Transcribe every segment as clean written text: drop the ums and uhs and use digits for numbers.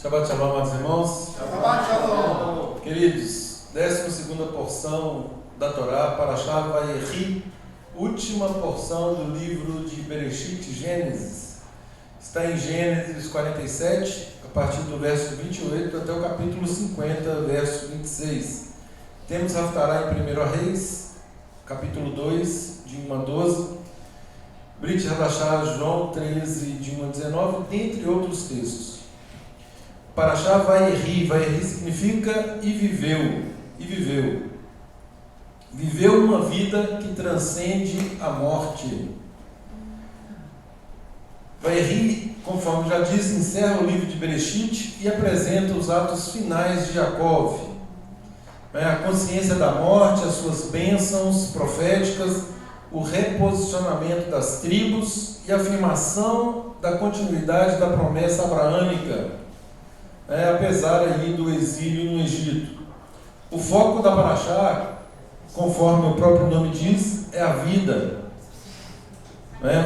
Shabbat Shalom, amados irmãos. Shabbat Shalom. Queridos, 12ª porção da Torá, Parashá Vayeri, última porção do livro de Bereshit, Gênesis. Está em Gênesis 47, a partir do verso 28 até o capítulo 50, verso 26. Temos Haftará em 1 Reis, capítulo 2, de 1 a 12, Brit Hadashah, João 13, de 1 a 19, dentre outros textos. Parashá Vayeri, Vayeri significa e viveu. Viveu uma vida que transcende a morte. Vayeri, conforme já disse, encerra o livro de Bereshit e apresenta os atos finais de Jacó. A consciência da morte, as suas bênçãos proféticas, o reposicionamento das tribos e a afirmação da continuidade da promessa abraâmica, apesar aí do exílio no Egito. O foco da Parashá, conforme o próprio nome diz, é a vida.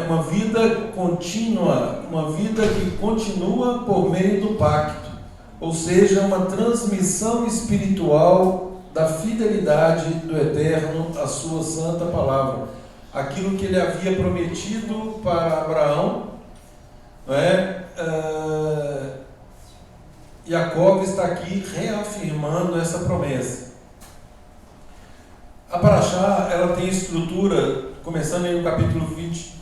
Uma vida contínua, uma vida que continua por meio do pacto, ou seja, uma transmissão espiritual da fidelidade do Eterno à sua santa palavra. Aquilo que ele havia prometido para Abraão, Jacó está aqui reafirmando essa promessa. A Parashá, ela tem estrutura, começando aí no capítulo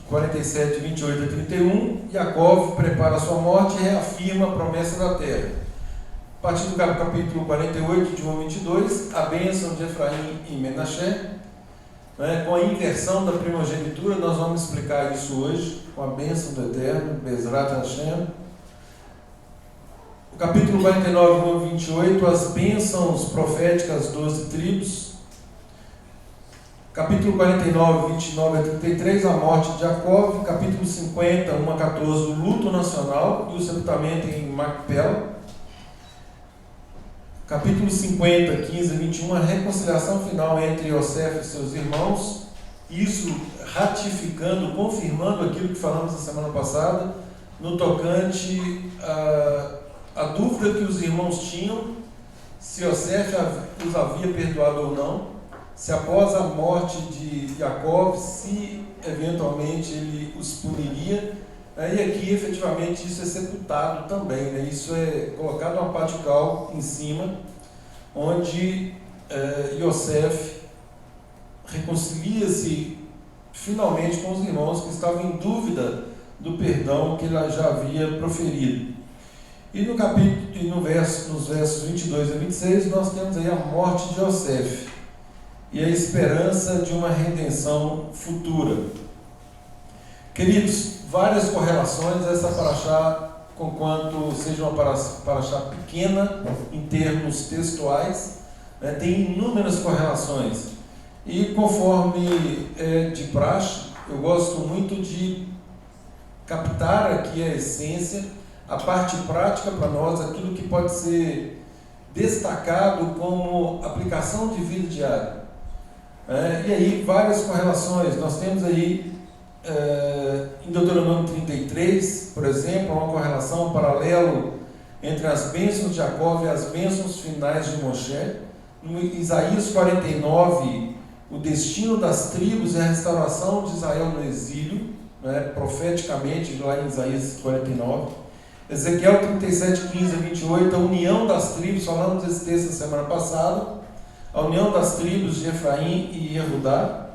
47, 28 a 31, Jacó prepara a sua morte e reafirma a promessa da terra. A partir do capítulo 48, de 1 a 22, a bênção de Efraim e Menaché, com a inversão da primogenitura. Nós vamos explicar isso hoje, com a bênção do Eterno, Bezrat Hashem. O capítulo 49, 1 a 28, as bênçãos proféticas, 12 tribos. Capítulo 49, 29 a 33, a morte de Jacó. Capítulo 50, 1 a 14, o luto nacional e o sepultamento em Macpela. Capítulo 50, 15 a 21, a reconciliação final entre Yosef e seus irmãos. Isso ratificando, confirmando aquilo que falamos na semana passada, no tocante a dúvida que os irmãos tinham, se Yosef os havia perdoado ou não, se após a morte de Jacó, se eventualmente ele os puniria, e aqui efetivamente isso é sepultado também, isso é colocado uma pá de cal em cima, onde Yosef reconcilia-se finalmente com os irmãos que estavam em dúvida do perdão que ele já havia proferido. E no capítulo, nos versos 22 a 26, nós temos aí a morte de Yosef e a esperança de uma redenção futura. Queridos, várias correlações a essa Parashá, conquanto seja uma Parashá pequena em termos textuais, tem inúmeras correlações. E conforme de praxe, eu gosto muito de captar aqui a essência, a parte prática para nós, aquilo que pode ser destacado como aplicação de vida diária. E aí, várias correlações. Nós temos aí, em Deuteronômio 33, por exemplo, uma correlação, um paralelo entre as bênçãos de Jacó e as bênçãos finais de Moshe. No Isaías 49, o destino das tribos e a restauração de Israel no exílio, profeticamente, lá em Isaías 49. Ezequiel 37, 15 a 28, a união das tribos, falamos desse texto na semana passada, a união das tribos de Efraim e Yehudá,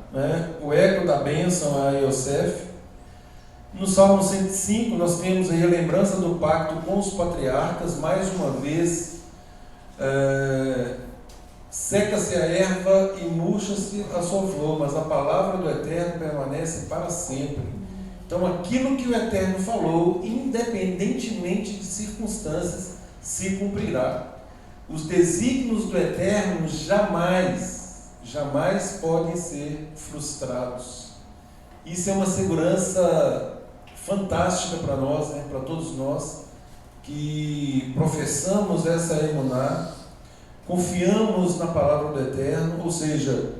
o eco da bênção a Yosef. No Salmo 105, nós temos aí a lembrança do pacto com os patriarcas, mais uma vez, seca-se a erva e murcha-se a sua flor, mas a palavra do Eterno permanece para sempre. Então, aquilo que o Eterno falou, independentemente de circunstâncias, se cumprirá. Os desígnios do Eterno jamais podem ser frustrados. Isso é uma segurança fantástica para nós, para todos nós, que professamos essa emuná, confiamos na palavra do Eterno, ou seja,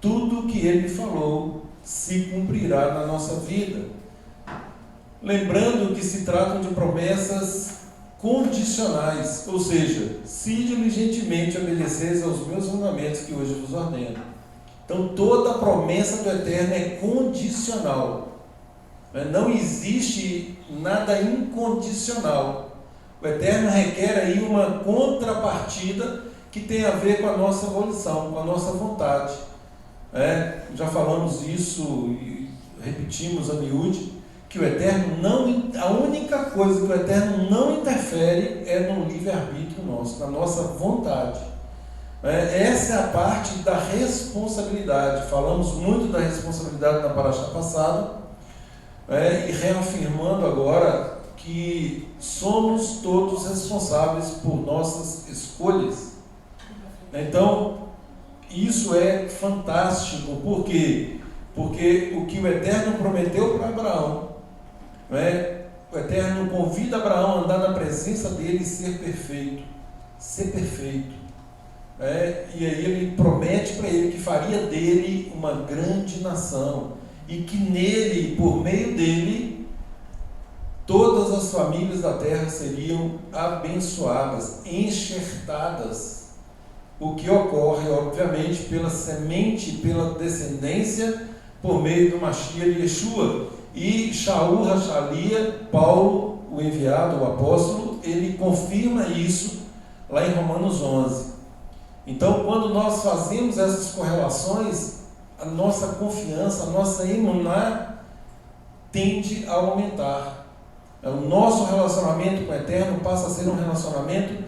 tudo que Ele falou se cumprirá na nossa vida. Lembrando que se tratam de promessas condicionais, ou seja, se diligentemente obedeceis aos meus mandamentos que hoje vos ordeno. Então toda a promessa do Eterno é condicional. Não existe nada incondicional. O Eterno requer aí uma contrapartida que tem a ver com a nossa volição, com a nossa vontade. Já falamos isso e repetimos a miúde, que o Eterno a única coisa que o Eterno não interfere é no livre-arbítrio nosso, na nossa vontade. Essa é a parte da responsabilidade. Falamos muito da responsabilidade na paraxá passada, e reafirmando agora que somos todos responsáveis por nossas escolhas. Então, isso é fantástico. Por quê? Porque o que o Eterno prometeu para Abraão, o Eterno convida Abraão a andar na presença dele e ser perfeito. Ser perfeito. E aí ele promete para ele que faria dele uma grande nação e que nele, por meio dele, todas as famílias da terra seriam abençoadas, enxertadas, o que ocorre, obviamente, pela semente, pela descendência, por meio do Mashiach Yeshua. E Shaul Rachalia, Paulo, o enviado, o apóstolo, ele confirma isso lá em Romanos 11. Então, quando nós fazemos essas correlações, a nossa confiança, a nossa emuná tende a aumentar. O nosso relacionamento com o Eterno passa a ser um relacionamento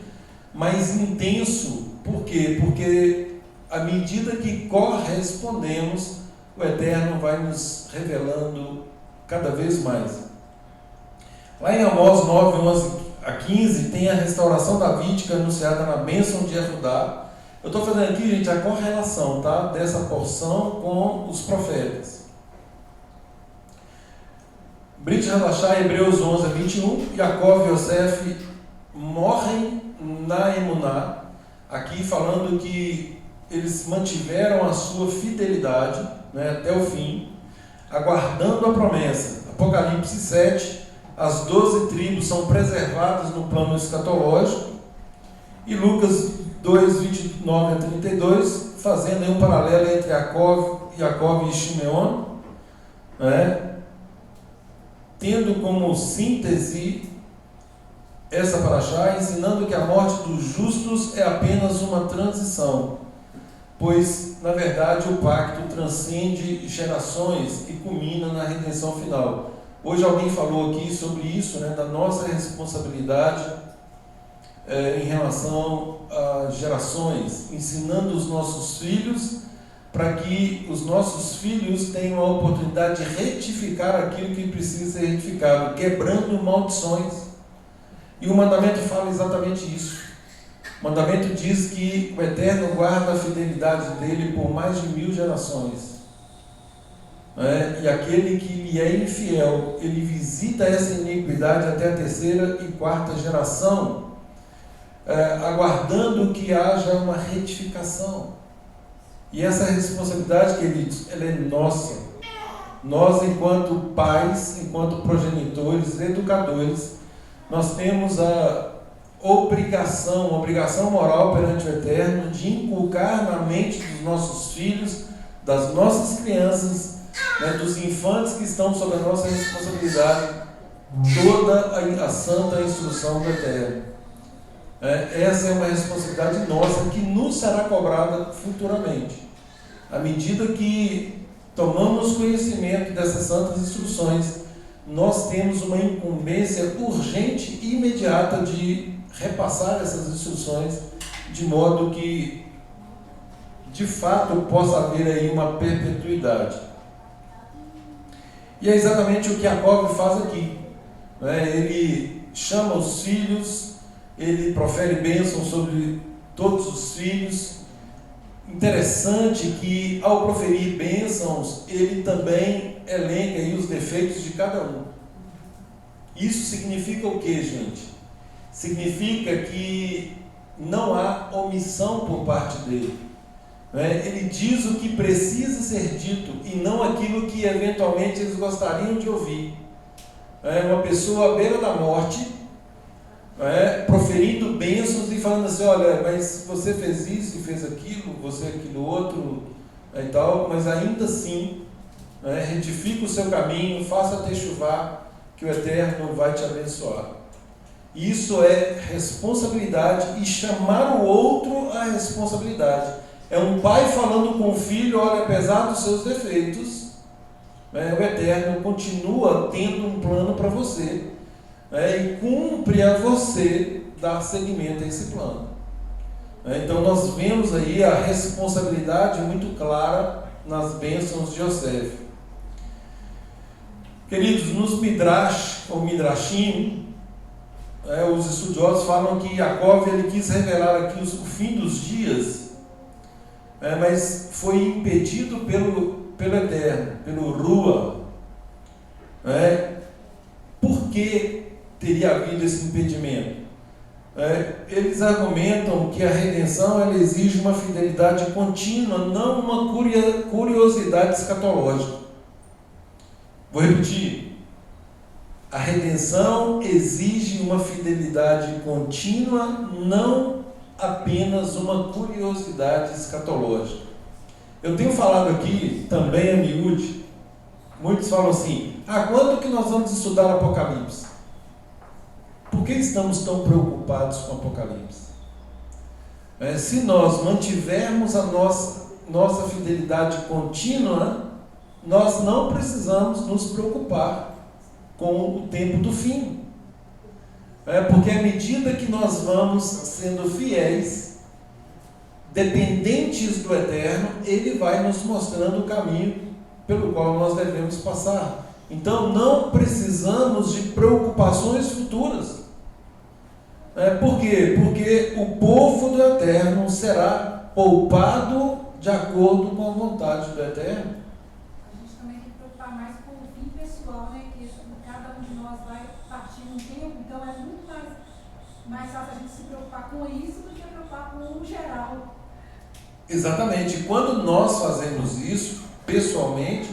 mais intenso. Por quê? Porque à medida que correspondemos, o Eterno vai nos revelando cada vez mais. Lá em Amós 9, 11 a 15, tem a restauração davídica anunciada na bênção de Judá. Eu estou fazendo aqui, gente, a correlação, tá, dessa porção com os profetas. Brit Halachá, Hebreus 11 a 21, Jacó e Yosef morrem na emuná, aqui falando que eles mantiveram a sua fidelidade, até o fim, aguardando a promessa. Apocalipse 7, as 12 tribos são preservadas no plano escatológico, e Lucas 2, 29 a 32, fazendo aí um paralelo entre Jacó e Shimeon, tendo como síntese essa paraxá, ensinando que a morte dos justos é apenas uma transição, pois, na verdade, o pacto transcende gerações e culmina na redenção final. Hoje alguém falou aqui sobre isso, da nossa responsabilidade em relação a gerações, ensinando os nossos filhos para que os nossos filhos tenham a oportunidade de retificar aquilo que precisa ser retificado, quebrando maldições. E o mandamento fala exatamente isso. O mandamento diz que o Eterno guarda a fidelidade dele por mais de 1000 gerações. E aquele que lhe é infiel, ele visita essa iniquidade até a 3ª e 4ª geração, aguardando que haja uma retificação. E essa responsabilidade, queridos, ela é nossa. Nós, enquanto pais, enquanto progenitores, educadores, nós temos a obrigação moral perante o Eterno de inculcar na mente dos nossos filhos, das nossas crianças, dos infantes que estão sob a nossa responsabilidade, toda a santa instrução do Eterno. Essa é uma responsabilidade nossa que nos será cobrada futuramente. À medida que tomamos conhecimento dessas santas instruções, nós temos uma incumbência urgente e imediata de repassar essas instruções, de modo que, de fato, possa haver aí uma perpetuidade. E é exatamente o que Jacó faz aqui. Ele chama os filhos, ele profere bênção sobre todos os filhos. Interessante que, ao proferir bênçãos, ele também elenca aí os defeitos de cada um. Isso significa o que, gente? Significa que não há omissão por parte dele. Ele diz o que precisa ser dito e não aquilo que eventualmente eles gostariam de ouvir. Uma pessoa à beira da morte, proferindo bênçãos e falando assim: olha, mas você fez isso e fez aquilo, você aquilo outro e tal, mas ainda assim, retifica o seu caminho, faça techuvá, que o Eterno vai te abençoar. Isso é responsabilidade, e chamar o outro à responsabilidade. É um pai falando com o filho: olha, apesar dos seus defeitos, o Eterno continua tendo um plano para você, e cumpre a você dar seguimento a esse plano. Então nós vemos aí a responsabilidade muito clara nas bênçãos de Yosef. Queridos, nos Midrash, ou Midrashim, os estudiosos falam que Jacó ele quis revelar aqui o fim dos dias, mas foi impedido pelo Eterno, pelo Rua. Por que teria havido esse impedimento? Eles argumentam que a redenção ela exige uma fidelidade contínua, não uma curiosidade escatológica. Vou repetir. A redenção exige uma fidelidade contínua, não apenas uma curiosidade escatológica. Eu tenho falado aqui, também a miúde, muitos falam assim: quando que nós vamos estudar Apocalipse? Por que estamos tão preocupados com Apocalipse? Se nós mantivermos a nossa fidelidade contínua, nós não precisamos nos preocupar com o tempo do fim. Porque à medida que nós vamos sendo fiéis, dependentes do Eterno, Ele vai nos mostrando o caminho pelo qual nós devemos passar. Então não precisamos de preocupações futuras. Por quê? Porque o povo do Eterno será poupado de acordo com a vontade do Eterno. A gente também tem que preocupar mais com o fim pessoal, que cada um de nós vai partir um tempo, então é muito mais fácil a gente se preocupar com isso do que preocupar com o geral. Exatamente. Quando nós fazemos isso, pessoalmente,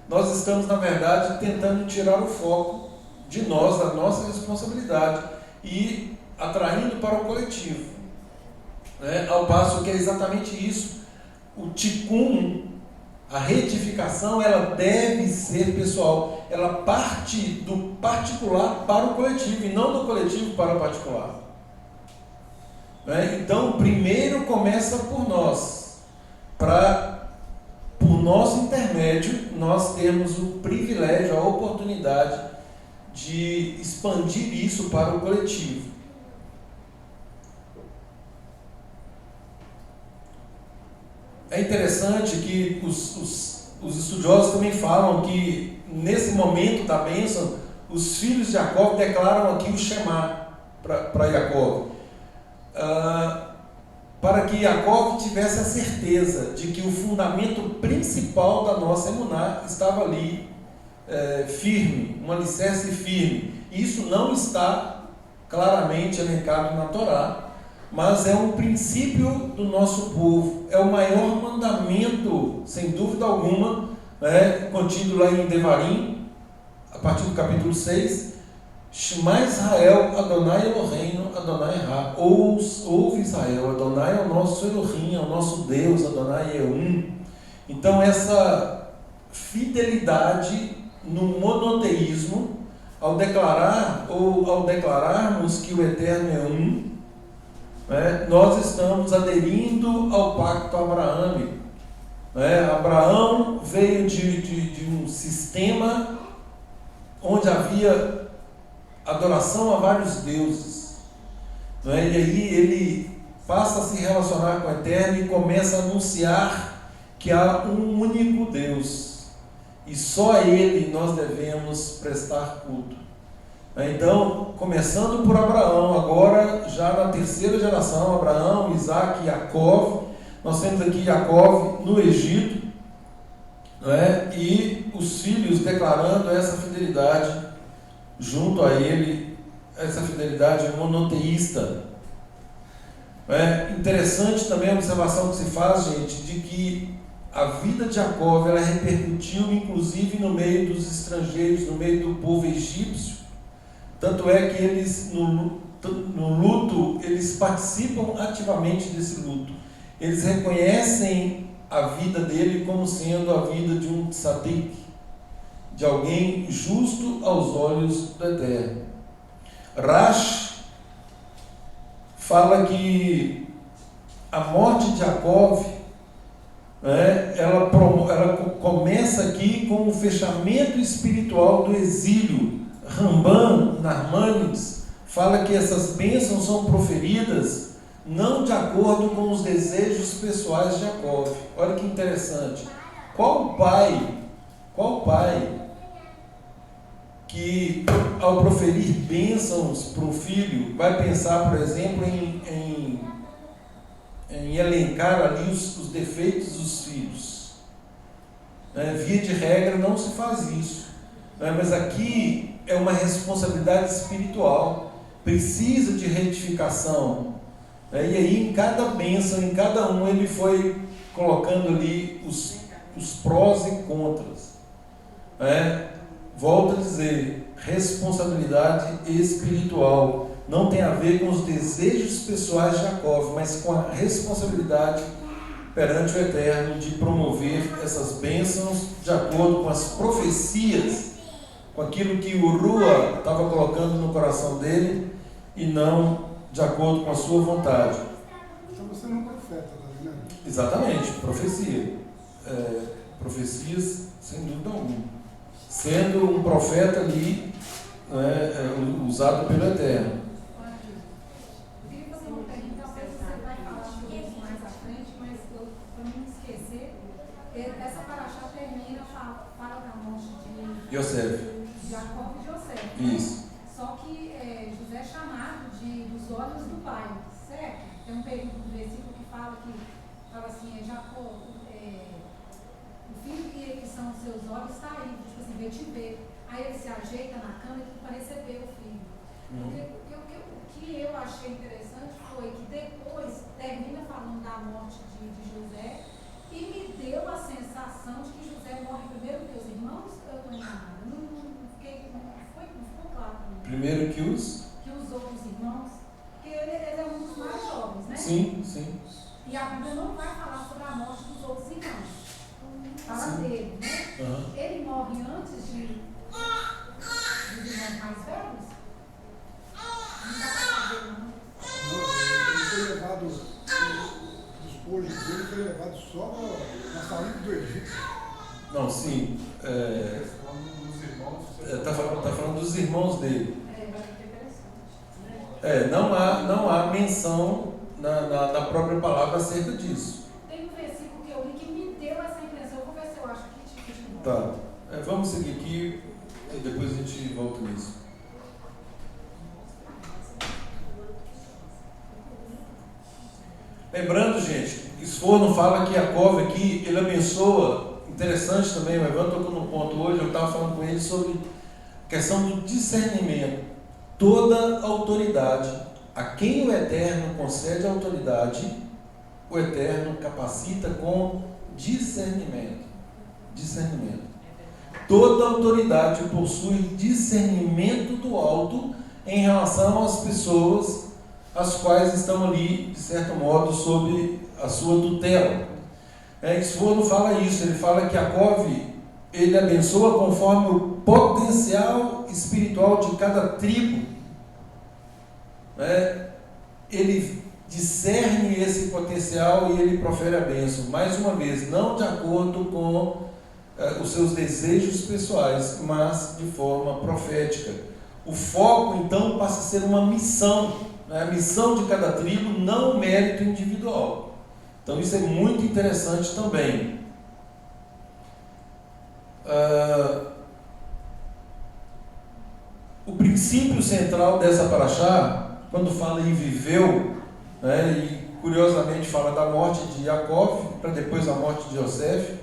nós estamos, na verdade, tentando tirar o foco de nós, da nossa responsabilidade, e atraindo para o coletivo. Ao passo que é exatamente isso. O tikkun, a retificação, ela deve ser pessoal. Ela parte do particular para o coletivo, e não do coletivo para o particular. Então, primeiro começa por nós, por nosso intermédio, nós temos o privilégio, a oportunidade de expandir isso para o coletivo. É interessante que os estudiosos também falam que, nesse momento da bênção, os filhos de Jacó declaram aqui o Shema para Jacó. Para que Jacó tivesse a certeza de que o fundamento principal da nossa emuná estava ali, firme, um alicerce firme. Isso não está claramente elencado na Torá, mas é um princípio do nosso povo, é o maior mandamento, sem dúvida alguma, contido lá em Devarim, a partir do capítulo 6, Shema Israel, Adonai Eloheinu, Adonai Ra. Ouve Israel, Adonai é o nosso Elohim, é o nosso Deus, Adonai é um. Então essa fidelidade no monoteísmo, ao declararmos que o Eterno é um, nós estamos aderindo ao pacto abraâmico. Abraão veio de um sistema onde havia adoração a vários deuses, e aí ele passa a se relacionar com o Eterno e começa a anunciar que há um único Deus e só a Ele nós devemos prestar culto. Então, começando por Abraão, agora já na terceira geração, Abraão, Isaac e Jacó, nós temos aqui Jacó no Egito, e os filhos declarando essa fidelidade junto a ele, essa fidelidade monoteísta. Interessante também a observação que se faz, gente, de que a vida de Jacó ela repercutiu inclusive no meio dos estrangeiros, no meio do povo egípcio. Tanto é que eles, no luto, eles participam ativamente desse luto. Eles reconhecem a vida dele como sendo a vida de um tzadik, de alguém justo aos olhos do Eterno. Rash fala que a morte de Jacó, ela começa aqui com o fechamento espiritual do exílio. Ramban, Narmanides, fala que essas bênçãos são proferidas não de acordo com os desejos pessoais de Jacó. Olha que interessante. Qual pai que, ao proferir bênçãos para o filho, vai pensar, por exemplo, em elencar ali os defeitos dos filhos? Via de regra não se faz isso, mas aqui é uma responsabilidade espiritual, precisa de retificação, e aí em cada bênção, em cada um, ele foi colocando ali os prós e contras. Volto a dizer, responsabilidade espiritual não tem a ver com os desejos pessoais de Jacó, mas com a responsabilidade perante o Eterno de promover essas bênçãos de acordo com as profecias, com aquilo que o Rua estava colocando no coração dele e não de acordo com a sua vontade. Então você não é um profeta, tá vendo? Exatamente, profecia. Profecias, sem dúvida alguma. Sendo um profeta ali, usado pelo Eterno. Eu queria fazer uma pergunta, não sei se você vai falar sobre isso mais à frente, mas para não esquecer, essa paraxá termina, fala da morte de Jacó e José. Isso. Só que José é chamado dos olhos do pai, certo? Tem um período do versículo que fala assim, Jacó, o filho que são os seus olhos está aí, tipo assim, vem te ver. Aí ele se ajeita na cama e para receber o filho. O que eu achei interessante foi que depois termina falando da morte de José e me deu a sensação de que José morre primeiro que os irmãos. Eu estou enganada, não ficou claro para mim. Primeiro que os outros irmãos, porque ele é um dos mais jovens, né? Sim, sim. E a Bíblia não vai falar sobre a morte dos outros irmãos. Fala dele, né? Ele morre antes dos irmãos mais velhos? Não dá para saber, não. Ele foi levado, os despojos dele foi levado só na saída do Egito. Não, sim. Está falando dos irmãos dele. Não há menção na própria palavra acerca disso. Tem um versículo que eu li que me deu essa impressão. Eu vou ver se eu acho que Tá. Vamos seguir aqui e depois a gente volta nisso. Lembrando, gente, Sforno fala que Jacó aqui, ele abençoa. Interessante também, o Evandro tocou no ponto hoje, eu estava falando com ele sobre a questão do discernimento. Toda autoridade, a quem o Eterno concede autoridade, o Eterno capacita com discernimento. Toda autoridade possui discernimento do alto em relação às pessoas as quais estão ali, de certo modo, sob a sua tutela. Sforno fala isso, ele fala que Jacó, ele abençoa conforme o potencial espiritual de cada tribo. Ele discerne esse potencial e ele profere a bênção. Mais uma vez, não de acordo com os seus desejos pessoais, mas de forma profética. O foco, então, passa a ser uma missão, a missão de cada tribo, não o mérito individual. Então, isso é muito interessante também. O princípio central dessa paraxá, quando fala em viveu, e curiosamente fala da morte de Jacó, para depois a morte de José,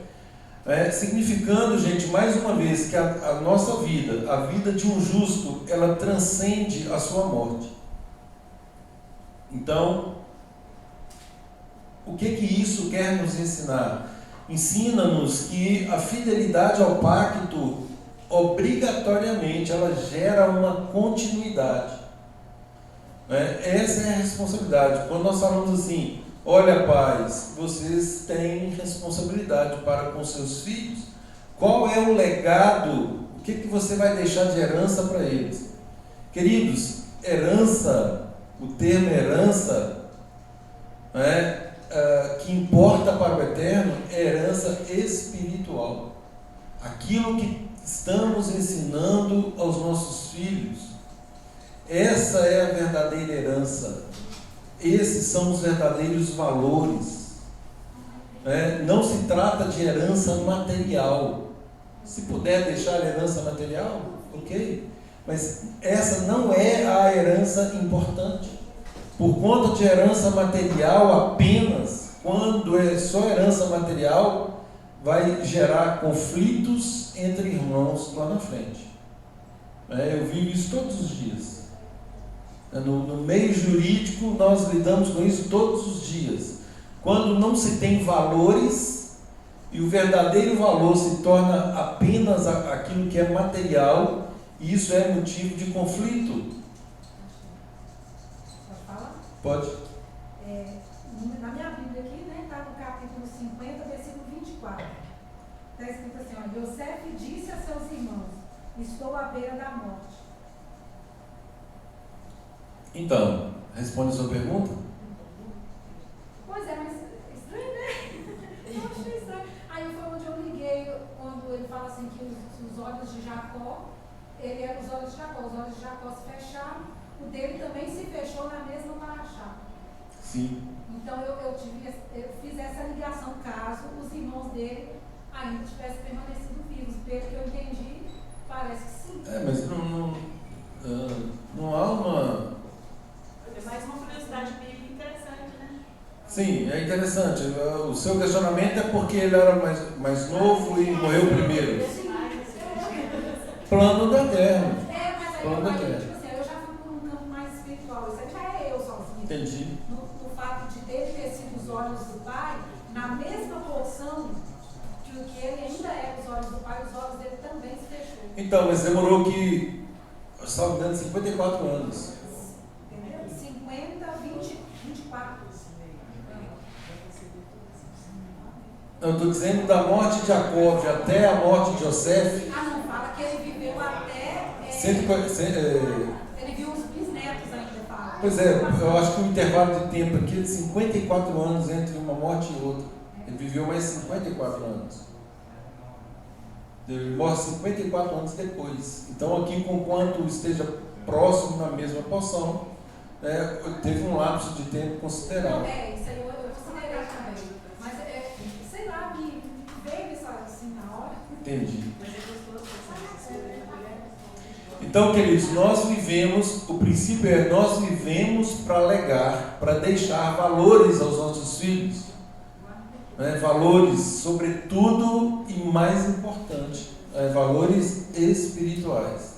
significando, gente, mais uma vez, que a nossa vida, a vida de um justo, ela transcende a sua morte. Então, o que isso quer nos ensinar? Ensina-nos que a fidelidade ao pacto, obrigatoriamente, ela gera uma continuidade. Essa é a responsabilidade. Quando nós falamos assim, olha, pais, vocês têm responsabilidade para com seus filhos. Qual é o legado? O que você vai deixar de herança para eles? Queridos, herança, o termo herança, que importa para o eterno, é herança espiritual. Aquilo que estamos ensinando aos nossos filhos, essa é a verdadeira herança. Esses são os verdadeiros valores. Não se trata de herança material. Se puder deixar herança material, ok. Mas essa não é a herança importante. Por conta de herança material apenas, quando é só herança material, vai gerar conflitos entre irmãos lá na frente. Eu vivo isso todos os dias. No meio jurídico, nós lidamos com isso todos os dias. Quando não se tem valores e o verdadeiro valor se torna apenas aquilo que é material, isso é motivo de conflito. Pode falar? Pode. Na minha Bíblia aqui, está no capítulo 50, versículo 24. Está escrito assim, ó, Yosef disse a seus irmãos, estou à beira da morte. Então, responde a sua pergunta? Pois é, mas estranho, né? Eu achei estranho. Aí foi onde eu liguei, quando ele fala assim que os olhos de Jacó, ele era os olhos de Jacó se fecharam, o dele também se fechou na mesma paraxá. Sim. Então eu fiz essa ligação, caso os irmãos dele ainda tivessem permanecido vivos. Pelo que eu entendi, parece que sim. Mas não há uma... É mais uma curiosidade bem interessante, né? Sim, é interessante. O seu questionamento é porque ele era mais novo e morreu primeiro. Plano da terra. Mas aí Plano da terra. eu já fui por um campo mais espiritual. Isso aí já é eu sozinho. Entendi. No fato de dele ter sido os olhos do Pai, na mesma porção que o que ele ainda é os olhos do Pai, os olhos dele também se fechou. Então, mas demorou que... Eu estava dando 54 anos. Entendeu? 50, 20, 24. Eu estou dizendo da morte de Jacob até a morte de Yosef. Não, fala que ele viveu até... Ele viu os bisnetos ainda, fala. Pois é, eu acho que o intervalo de tempo aqui é de 54 anos entre uma morte e outra. Ele viveu mais 54 anos. Ele morre 54 anos depois. Então, aqui, conquanto esteja próximo na mesma porção, teve um lapso de tempo considerável. Isso aí eu considerei também. Mas, sei lá, me veio isso assim na hora. Entendi. Então, queridos, nós vivemos, o princípio é nós vivemos para legar, para deixar valores aos nossos filhos. Valores, sobretudo, e mais importante, valores espirituais.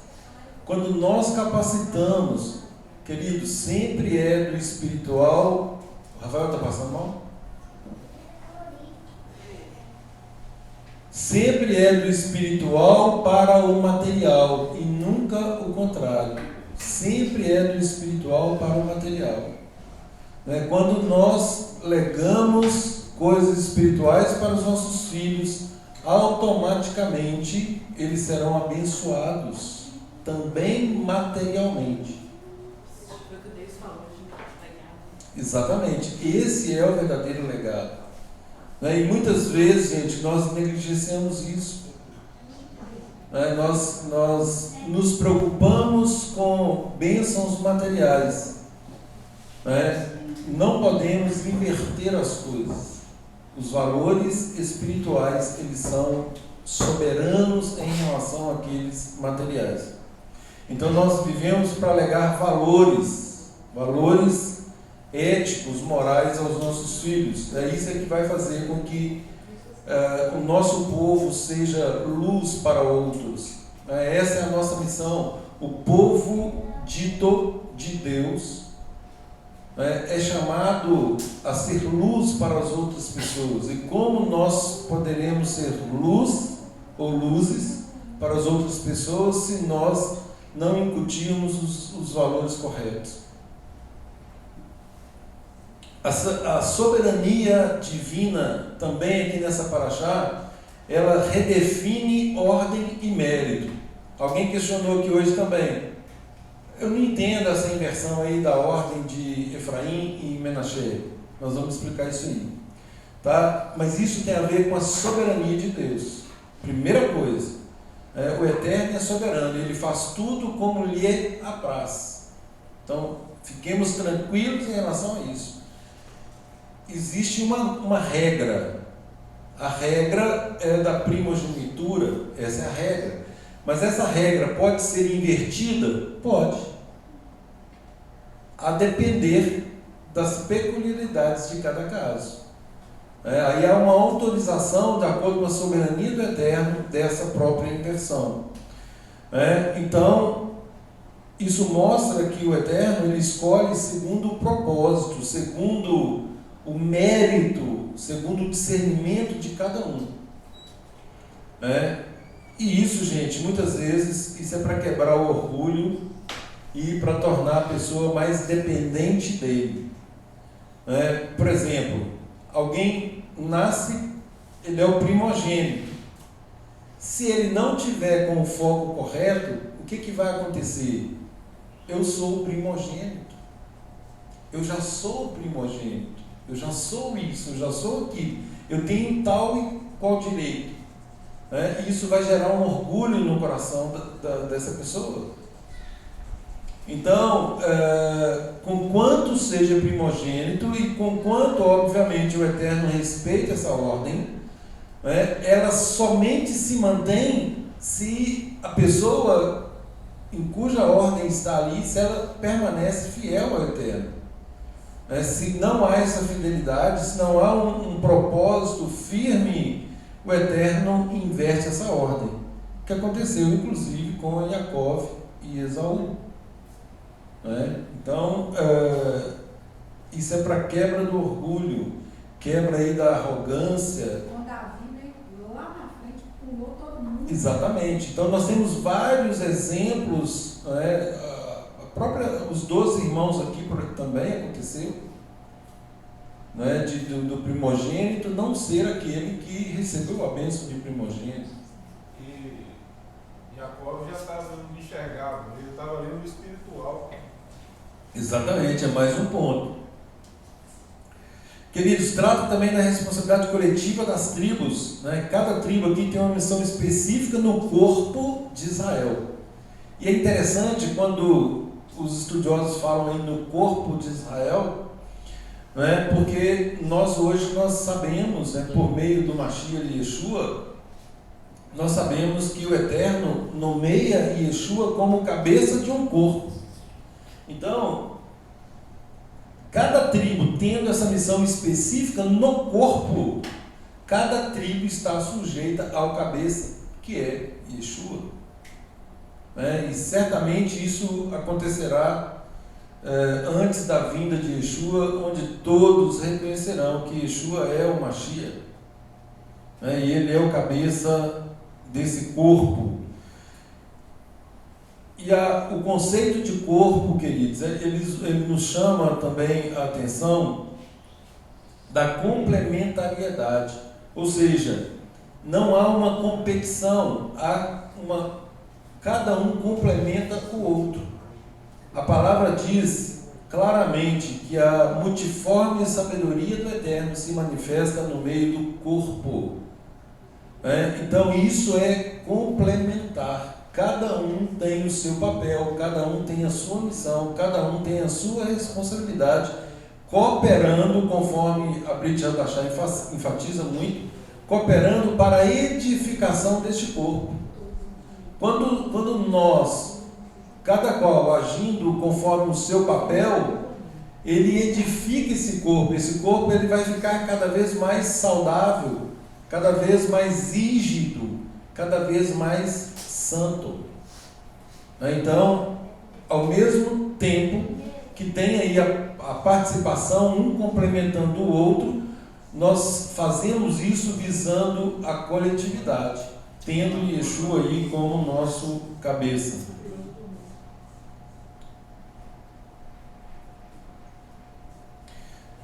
Quando nós capacitamos, queridos, sempre é do espiritual. O Rafael está passando mal? Sempre é do espiritual para o material e nunca o contrário. Sempre é do espiritual para o material. Quando nós legamos coisas espirituais para os nossos filhos, automaticamente eles serão abençoados, também materialmente. Exatamente, esse é o verdadeiro legado. E muitas vezes, gente, nós negligenciamos isso. Nós nos preocupamos com bênçãos materiais. Não podemos inverter as coisas. Os valores espirituais, eles são soberanos em relação àqueles materiais. Então nós vivemos para legar valores éticos, morais aos nossos filhos. Isso é que vai fazer com que o nosso povo seja luz para outros. Essa é a nossa missão. O povo dito de Deus é chamado a ser luz para as outras pessoas. E como nós poderemos ser luz ou luzes para as outras pessoas se nós não incutirmos os valores corretos? A soberania divina também aqui nessa paraxá, ela redefine ordem e mérito. Alguém questionou aqui hoje também. Eu não entendo essa inversão aí da ordem de Efraim e Menaché. Nós vamos explicar isso aí. Tá? Mas isso tem a ver com a soberania de Deus. Primeira coisa, o Eterno é soberano, Ele faz tudo como lhe apraz. Então, fiquemos tranquilos em relação a isso. Existe uma regra. A regra é da primogenitura, essa é a regra. Mas essa regra pode ser invertida? Pode. A depender das peculiaridades de cada caso. Aí há uma autorização, de acordo com a soberania do Eterno, dessa própria inversão. Então, isso mostra que o Eterno ele escolhe segundo o propósito, segundo o mérito, segundo o discernimento de cada um. E isso, gente, muitas vezes, isso é para quebrar o orgulho e para tornar a pessoa mais dependente dele. Por exemplo, alguém nasce, ele é o primogênito. Se ele não tiver com o foco correto, o que vai acontecer? Eu sou o primogênito. Eu já sou o primogênito. Eu já sou isso, eu já sou aquilo. Eu tenho tal e qual direito. E isso vai gerar um orgulho no coração dessa pessoa. Então, conquanto seja primogênito e conquanto, obviamente, o Eterno respeita essa ordem, ela somente se mantém se a pessoa em cuja ordem está ali, se ela permanece fiel ao Eterno. Se não há essa fidelidade, se não há um propósito firme, o Eterno inverte essa ordem, que aconteceu inclusive com Jacó e Esaú. Então, isso é para quebra do orgulho, quebra aí da arrogância. Quando Davi veio lá na frente, pulou todo mundo. Exatamente. Então nós temos vários exemplos, os 12 irmãos aqui também aconteceu, do primogênito não ser aquele que recebeu a bênção de primogênito. E Jacó já estava enxergado, ele estava ali no espiritual. Exatamente, é mais um ponto. Queridos, trata também da responsabilidade coletiva das tribos. Cada tribo aqui tem uma missão específica no corpo de Israel. E é interessante quando os estudiosos falam aí no corpo de Israel, porque nós hoje sabemos, por meio do Mashiach e Yeshua, nós sabemos que o Eterno nomeia Yeshua como cabeça de um corpo. Então, cada tribo tendo essa missão específica no corpo, cada tribo está sujeita ao cabeça, que é Yeshua. E certamente isso acontecerá antes da vinda de Yeshua, onde todos reconhecerão que Yeshua é o Mashiach, e ele é o cabeça desse corpo. E o conceito de corpo, queridos, ele nos chama também a atenção da complementariedade. Ou seja, não há uma competição, cada um complementa o outro. A palavra diz claramente que a multiforme sabedoria do Eterno se manifesta no meio do corpo. Então isso é complementar. Cada um tem o seu papel, cada um tem a sua missão, cada um tem a sua responsabilidade, cooperando, conforme a Brit Hadashah enfatiza muito, cooperando para a edificação deste corpo. Quando nós, cada qual agindo conforme o seu papel, ele edifica esse corpo ele vai ficar cada vez mais saudável, cada vez mais rígido, cada vez mais santo. Então, ao mesmo tempo que tem aí a participação, um complementando o outro, nós fazemos isso visando a coletividade, tendo Yeshua aí como nosso cabeça.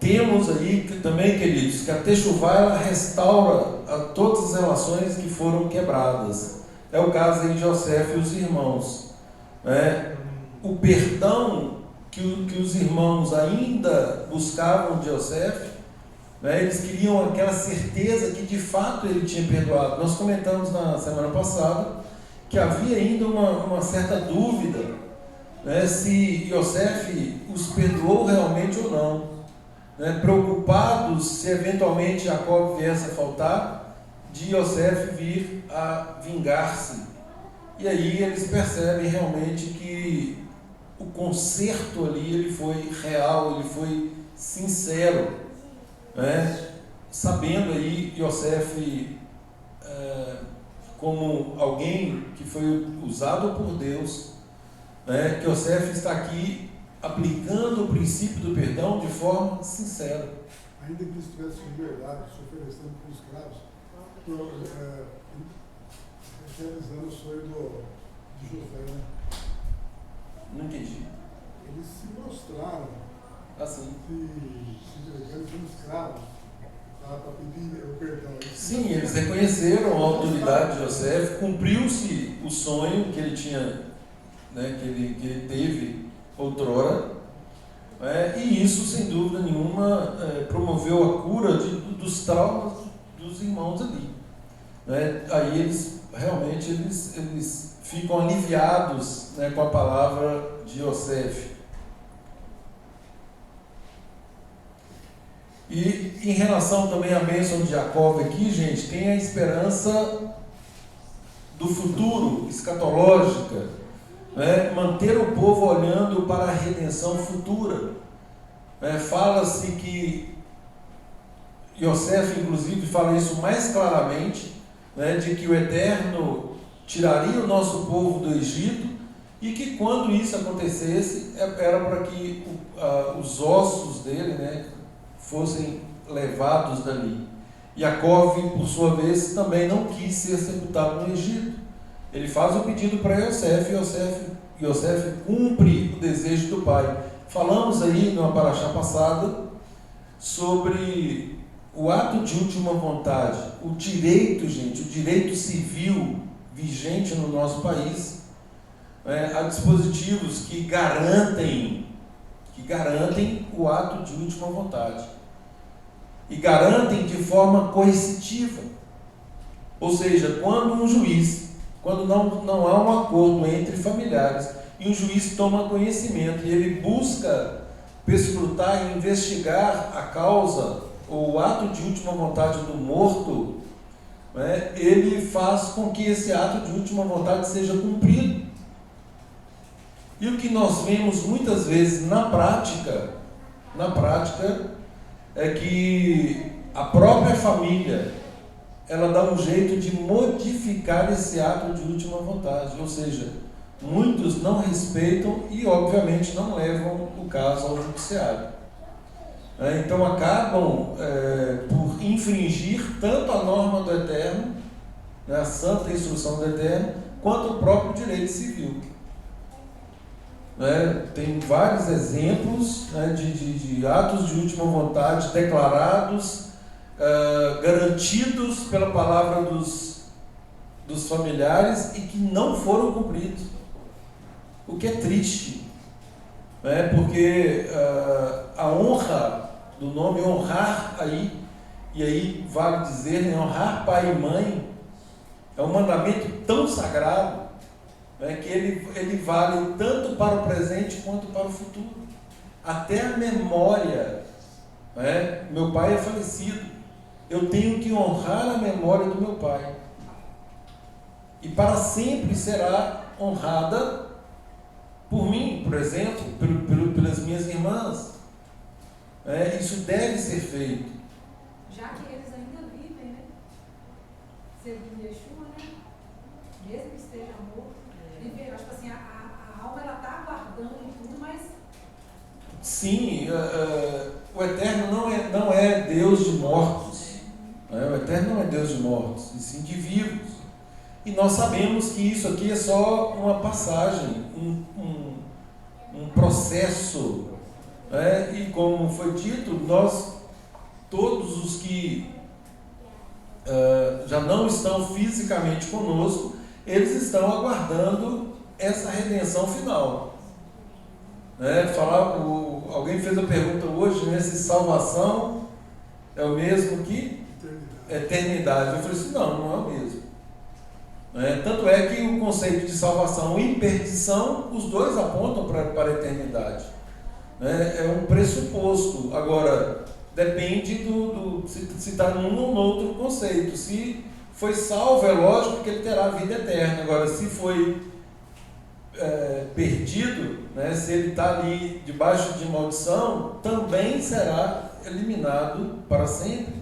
temos aí que, também, queridos, que a Techuvá ela restaura todas as relações que foram quebradas. É o caso aí de Yosef e os irmãos. Né? O perdão que os irmãos ainda buscavam de Yosef, né? Eles queriam aquela certeza que de fato ele tinha perdoado. Nós comentamos na semana passada que havia ainda uma certa dúvida, né, se Yosef os perdoou realmente ou não, né, preocupados se eventualmente Jacob viesse a faltar, de Yosef vir a vingar-se. E aí eles percebem realmente que o conserto ali ele foi real, ele foi sincero, né, sabendo aí Yosef como alguém que foi usado por Deus, né, que Yosef está aqui aplicando o princípio do perdão de forma sincera. Ainda que estivesse em liberdade, se oferecendo para os escravos, realizando o sonho de José, né? Não entendi. Eles se mostraram, Assim. se entregando como escravos, para pedir o perdão. Sim, eles reconheceram a autoridade de Yosef, cumpriu-se o sonho que ele tinha, né, que ele teve outrora, e isso, sem dúvida nenhuma, promoveu a cura dos traumas dos irmãos ali. Né? Aí eles realmente eles ficam aliviados, né, com a palavra de Yosef. E em relação também à bênção de Jacob aqui, gente, tem a esperança do futuro, escatológica, né? Manter o povo olhando para a redenção futura. Fala-se que Yosef, inclusive, fala isso mais claramente, né, de que o Eterno tiraria o nosso povo do Egito e que quando isso acontecesse, era para que os ossos dele, né, fossem levados dali. Jacob, por sua vez, também não quis ser sepultado no Egito. Ele faz o pedido para Yosef e Yosef cumpre o desejo do pai. Falamos aí numa paraxá passada sobre o ato de última vontade, o direito, gente, o direito civil vigente no nosso país. Há dispositivos que garantem o ato de última vontade. E garantem de forma coercitiva. Ou seja, quando um juiz, quando não há um acordo entre familiares, e um juiz toma conhecimento e ele busca perscrutar e investigar a causa ou o ato de última vontade do morto, ele faz com que esse ato de última vontade seja cumprido. E o que nós vemos muitas vezes na prática é que a própria família ela dá um jeito de modificar esse ato de última vontade, ou seja, muitos não respeitam e obviamente não levam o caso ao judiciário. Então acabam por infringir tanto a norma do Eterno, a santa instrução do Eterno, quanto o próprio direito civil. Tem vários exemplos de atos de última vontade declarados, garantidos pela palavra dos familiares e que não foram cumpridos, o que é triste, porque a honra do nome honrar aí, e aí vale dizer, honrar pai e mãe é um mandamento tão sagrado, que ele vale tanto para o presente quanto para o futuro. Até a memória. Meu pai é falecido. Eu tenho que honrar a memória do meu pai. E para sempre será honrada por mim, por exemplo, pelas minhas irmãs. Isso deve ser feito. Já que eles ainda vivem, né? Segundo Yeshua, né? Mesmo que esteja morto. Acho que assim, a alma ela está aguardando tudo, mas... Sim, o Eterno não é Deus de mortos. O Eterno não é Deus de mortos, e sim de vivos. E nós sabemos que isso aqui é só uma passagem, um processo E como foi dito, nós, todos os que já não estão fisicamente conosco, eles estão aguardando essa redenção final. Alguém fez a pergunta hoje, se salvação é o mesmo que eternidade. Eu falei assim, não é o mesmo. Tanto é que o conceito de salvação e perdição, os dois apontam para a eternidade. É um pressuposto. Agora, depende se está num ou no outro conceito. Se foi salvo, é lógico que ele terá a vida eterna. Agora, se foi perdido, se ele está ali debaixo de maldição, também será eliminado para sempre.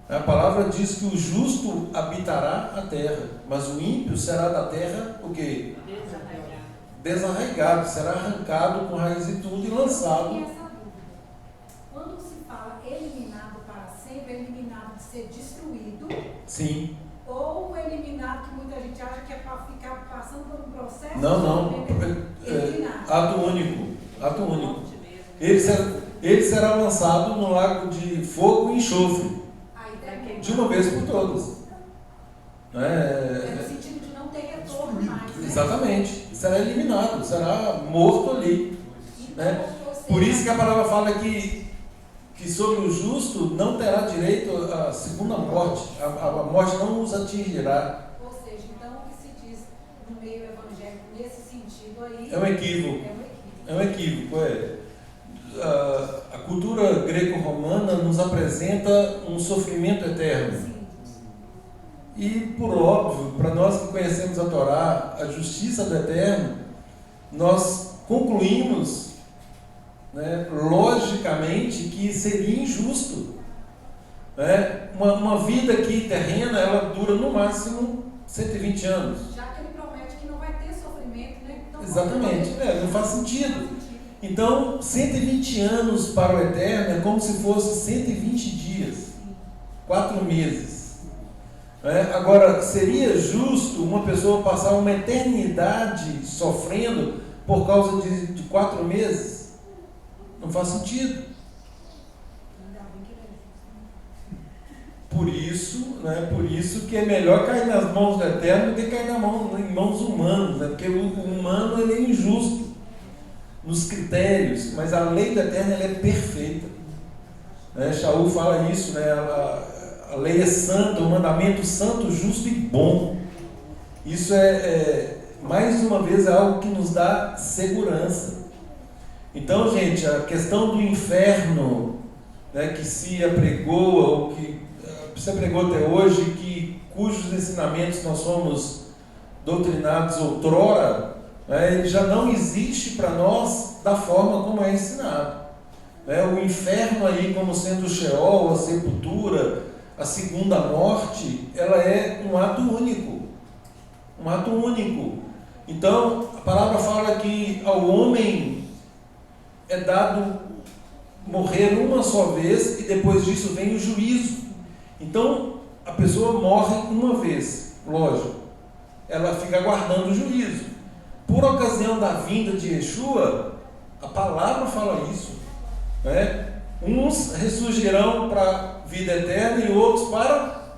A palavra diz que o justo habitará a terra, mas o ímpio será da terra o quê? Desarraigado, será arrancado com raiz e tudo e lançado. E essa dúvida, quando se fala eliminado para sempre, eliminado de ser destruído? Sim. Ou eliminado, que muita gente acha que é para ficar passando por um processo? Não. Ato único. Ele será lançado no lago de fogo e enxofre. De uma vez por todas. É no sentido de não ter retorno mais. Exatamente. Será eliminado, será morto ali. Por isso que a palavra fala que sobre o justo não terá direito à segunda morte. A morte não os atingirá. Ou seja, então o que se diz no meio evangélico nesse sentido aí... É um equívoco. A cultura greco-romana nos apresenta um sofrimento eterno. Sim. E, por óbvio, para nós que conhecemos a Torá, a justiça do Eterno, nós concluímos, logicamente, que seria injusto. Uma vida aqui terrena, ela dura no máximo 120 anos. Já que ele promete que não vai ter sofrimento, Então, exatamente, não faz sentido. Então, 120 anos para o Eterno é como se fosse 120 dias, 4 meses. Agora, seria justo uma pessoa passar uma eternidade sofrendo por causa de 4 meses? Não faz sentido. Por isso que é melhor cair nas mãos do Eterno do que cair em mãos humanas, porque o humano ele é injusto nos critérios, mas a lei do Eterno ela é perfeita. Shaul fala isso, a lei é santa, o mandamento santo, justo e bom. Isso mais uma vez, é algo que nos dá segurança. Então, gente, a questão do inferno, que se apregoa, ou que se apregou até hoje, cujos ensinamentos nós somos doutrinados outrora, ele já não existe para nós da forma como é ensinado. O inferno aí como sendo o Sheol, a sepultura, a segunda morte, ela é um ato único. Então, a palavra fala que ao homem é dado morrer uma só vez e depois disso vem o juízo. Então, a pessoa morre uma vez, lógico. Ela fica aguardando o juízo. Por ocasião da vinda de Yeshua, a palavra fala isso. Uns ressurgirão para a vida eterna e outros para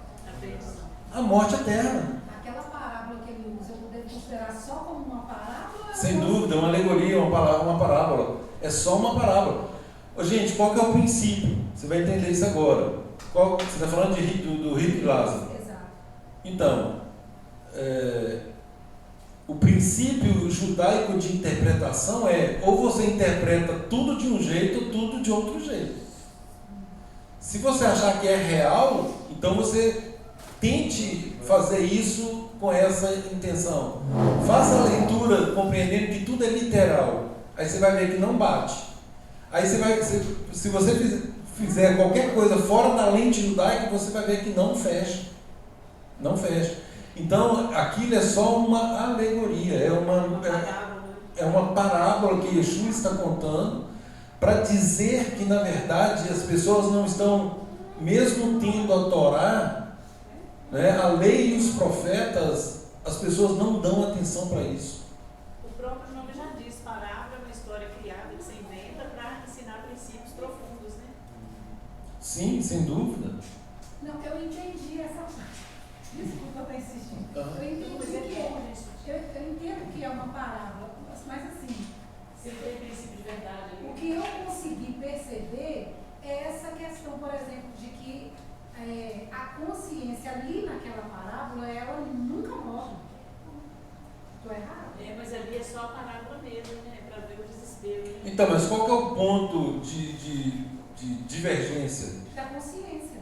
a morte eterna. Aquela parábola que ele usa, eu poderia considerar só como uma parábola? Sem dúvida, uma alegoria, uma parábola. É só uma parábola. Gente, qual que é o princípio? Você vai entender isso agora. Você está falando do rico de Lázaro. Exato. Então, o princípio judaico de interpretação ou você interpreta tudo de um jeito ou tudo de outro jeito. Se você achar que é real, então você tente fazer isso com essa intenção. Faça a leitura compreendendo que tudo é literal. Aí você vai ver que não bate. Aí se você fizer qualquer coisa fora da lente judaica, você vai ver que não fecha. Não fecha. Então, aquilo é só uma alegoria, é uma parábola que Yeshua está contando para dizer que, na verdade, as pessoas não estão, mesmo tendo a Torá, a lei e os profetas, as pessoas não dão atenção para isso. O próprio nome já diz, parábola é uma história criada que se inventa para ensinar Sim, sem dúvida. Não, eu entendi essa parte. Desculpa estar insistindo. Eu entendo que é uma parábola, mas assim, Você tem princípio de verdade ali. o que eu consegui perceber é essa questão, por exemplo, de que a consciência ali naquela parábola, ela nunca morre. Estou errado? Mas ali é só a parábola mesmo, né? Para ver o desespero. Né? Então, mas qual que é o ponto de divergência? Da consciência.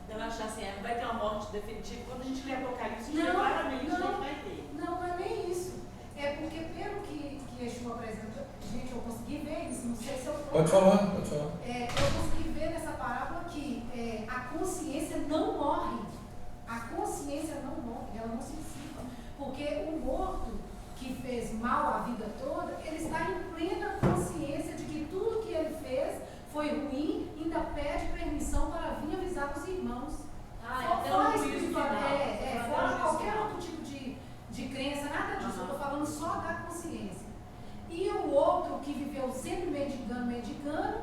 Então, achar assim, não vai ter uma morte definitiva. Quando a gente lê Apocalipse, Não, claramente não. não vai ter. Não é nem isso. É porque, pelo que Yeshua apresenta, gente, eu consegui ver isso, não sei se eu estou. Pode falar. Eu consegui ver nessa parábola que a consciência não morre. A consciência não morre, ela não se dissipa. Porque o morto que fez mal a vida toda, ele está em plena consciência de que tudo que ele fez foi ruim, ainda pede permissão para vir avisar os irmãos. Fora qualquer outro tipo de crença, nada disso, eu estou falando só da consciência. E o outro que viveu sempre mendigando,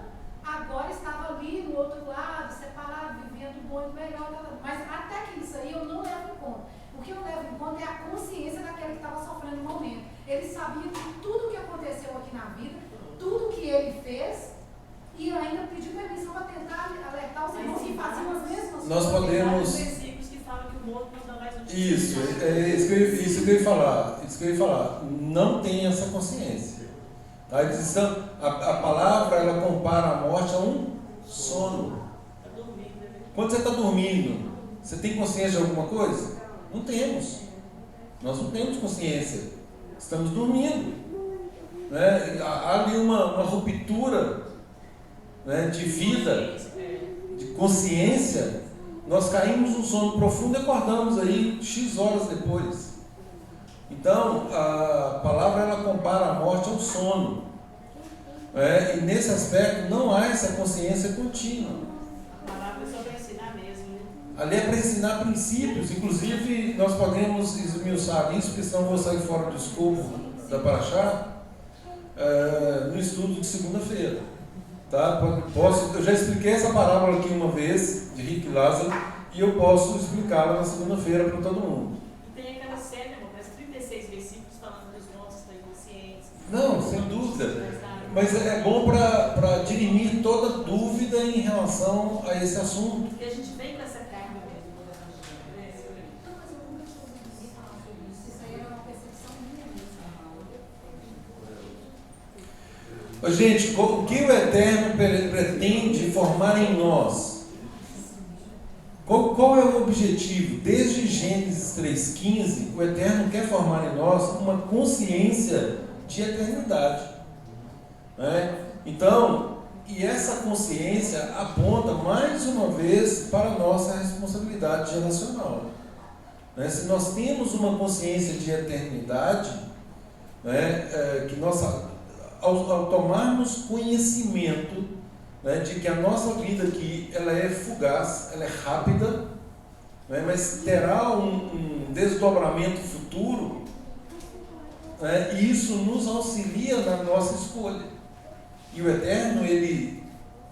agora estava ali no outro lado, separado, vivendo muito melhor. Mas até que isso aí eu não levo em conta. O que eu levo em conta é a consciência daquele que estava sofrendo no momento. Ele sabia que tudo que aconteceu aqui na vida, tudo que ele fez, e ainda pediu permissão para tentar alertar os irmãos que faziam as mesmas coisas. Nós podemos. Versículos que falam que o morto não dá mais notícia. Isso que eu ia falar. Não tem essa consciência. Tá? A palavra ela compara a morte a um sono. Está dormindo, né? Quando você está dormindo, você tem consciência de alguma coisa? Não temos. Nós não temos consciência. Estamos dormindo. Né? Há ali uma ruptura, né, de vida, de consciência. Nós caímos num sono profundo e acordamos aí X horas depois. Então, a palavra ela compara a morte ao sono. E nesse aspecto não há essa consciência contínua. A palavra é só para ensinar mesmo, né? Ali é para ensinar princípios. Inclusive, nós podemos esmiuçar isso, porque senão eu vou sair fora do escopo da Paraxá, no estudo de segunda-feira. Tá? Eu já expliquei essa parábola aqui uma vez, de Rick e Lázaro, e eu posso explicá-la na segunda-feira para todo mundo. E tem aquela série, irmão, parece 36 versículos falando dos mortos estão inconscientes. Não, sem dúvida. Mas é bom para dirimir toda dúvida em relação a esse assunto. E a gente vem com essa carga mesmo. Né? Não, mas eu nunca tinha ouvido ninguém falar sobre isso. Isso aí era uma percepção minha mesmo. Gente, o que o Eterno pretende formar em nós? Qual é o objetivo? Desde Gênesis 3,15, o Eterno quer formar em nós uma consciência de eternidade. Né? Então, e essa consciência aponta mais uma vez para a nossa responsabilidade geracional. Né? Se nós temos uma consciência de eternidade, né, que nós, ao tomarmos conhecimento, né, de que a nossa vida aqui ela é fugaz, ela é rápida, né, mas terá um desdobramento futuro, né, e isso nos auxilia na nossa escolha. E o Eterno, ele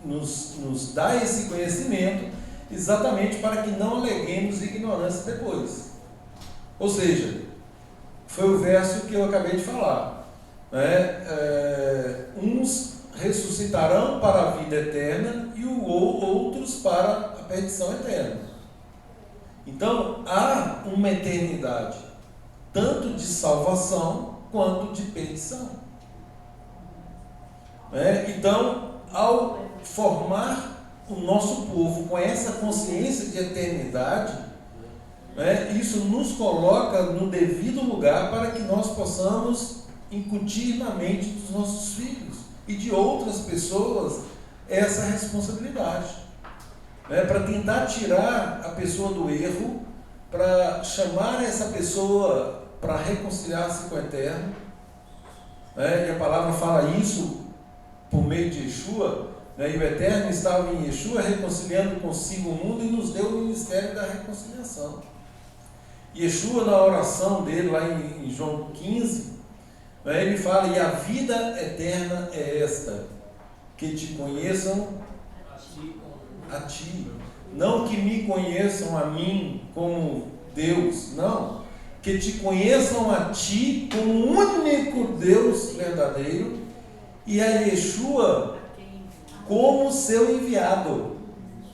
nos dá esse conhecimento exatamente para que não aleguemos ignorância depois. Ou seja, foi o verso que eu acabei de falar. Né? Uns ressuscitarão para a vida eterna e outros para a perdição eterna. Então, há uma eternidade, tanto de salvação quanto de perdição. Então, ao formar o nosso povo com essa consciência de eternidade, isso nos coloca no devido lugar para que nós possamos incutir na mente dos nossos filhos e de outras pessoas essa responsabilidade, para tentar tirar a pessoa do erro, para chamar essa pessoa para reconciliar-se com o Eterno. E a palavra fala isso por meio de Yeshua, e o Eterno estava em Yeshua reconciliando consigo o mundo e nos deu o ministério da reconciliação. Yeshua, na oração dele lá em João 15, ele fala: e a vida eterna é esta, que te conheçam a ti. Não que me conheçam a mim como Deus, não. Que te conheçam a ti como o único Deus verdadeiro e a Yeshua como seu enviado.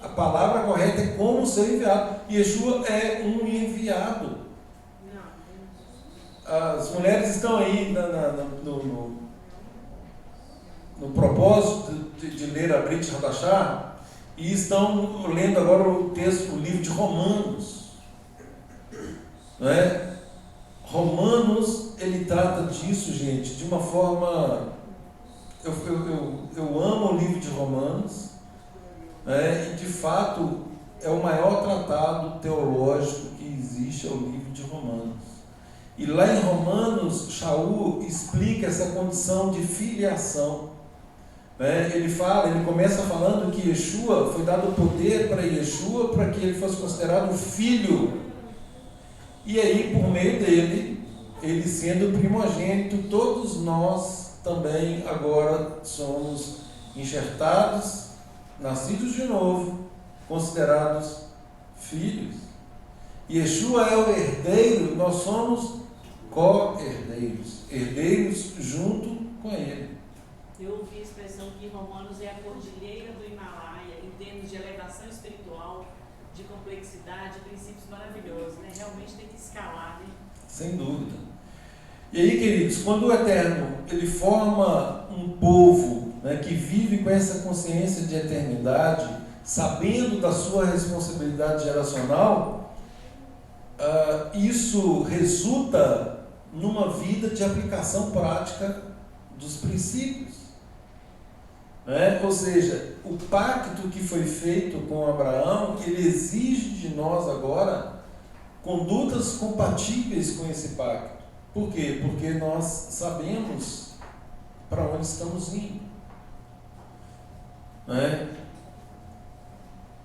A palavra correta é como seu enviado. Yeshua é um enviado. As mulheres estão aí no propósito de ler a Brit Hadashah e estão lendo agora o livro de Romanos. Não é? Romanos, ele trata disso, gente, de uma forma... Eu amo o livro de Romanos, né? E de fato é o maior tratado teológico que existe, é o livro de Romanos. E lá em Romanos, Shaul explica essa condição de filiação. Ele começa falando que Yeshua, foi dado poder para Yeshua para que ele fosse considerado filho. E aí, por meio dele, ele sendo primogênito, todos nós também agora somos enxertados, nascidos de novo, considerados filhos. Yeshua é o herdeiro, nós somos co-herdeiros, herdeiros junto com ele. Eu ouvi a expressão que Romanos é a cordilheira do Himalaia, em termos de elevação espiritual, de complexidade, princípios maravilhosos, né? Realmente tem que escalar, né? Sem dúvida. E aí, queridos, quando o Eterno ele forma um povo, né, que vive com essa consciência de eternidade, sabendo da sua responsabilidade geracional, isso resulta numa vida de aplicação prática dos princípios. Ou seja, o pacto que foi feito com Abraão, ele exige de nós agora condutas compatíveis com esse pacto. Por quê? Porque nós sabemos para onde estamos indo.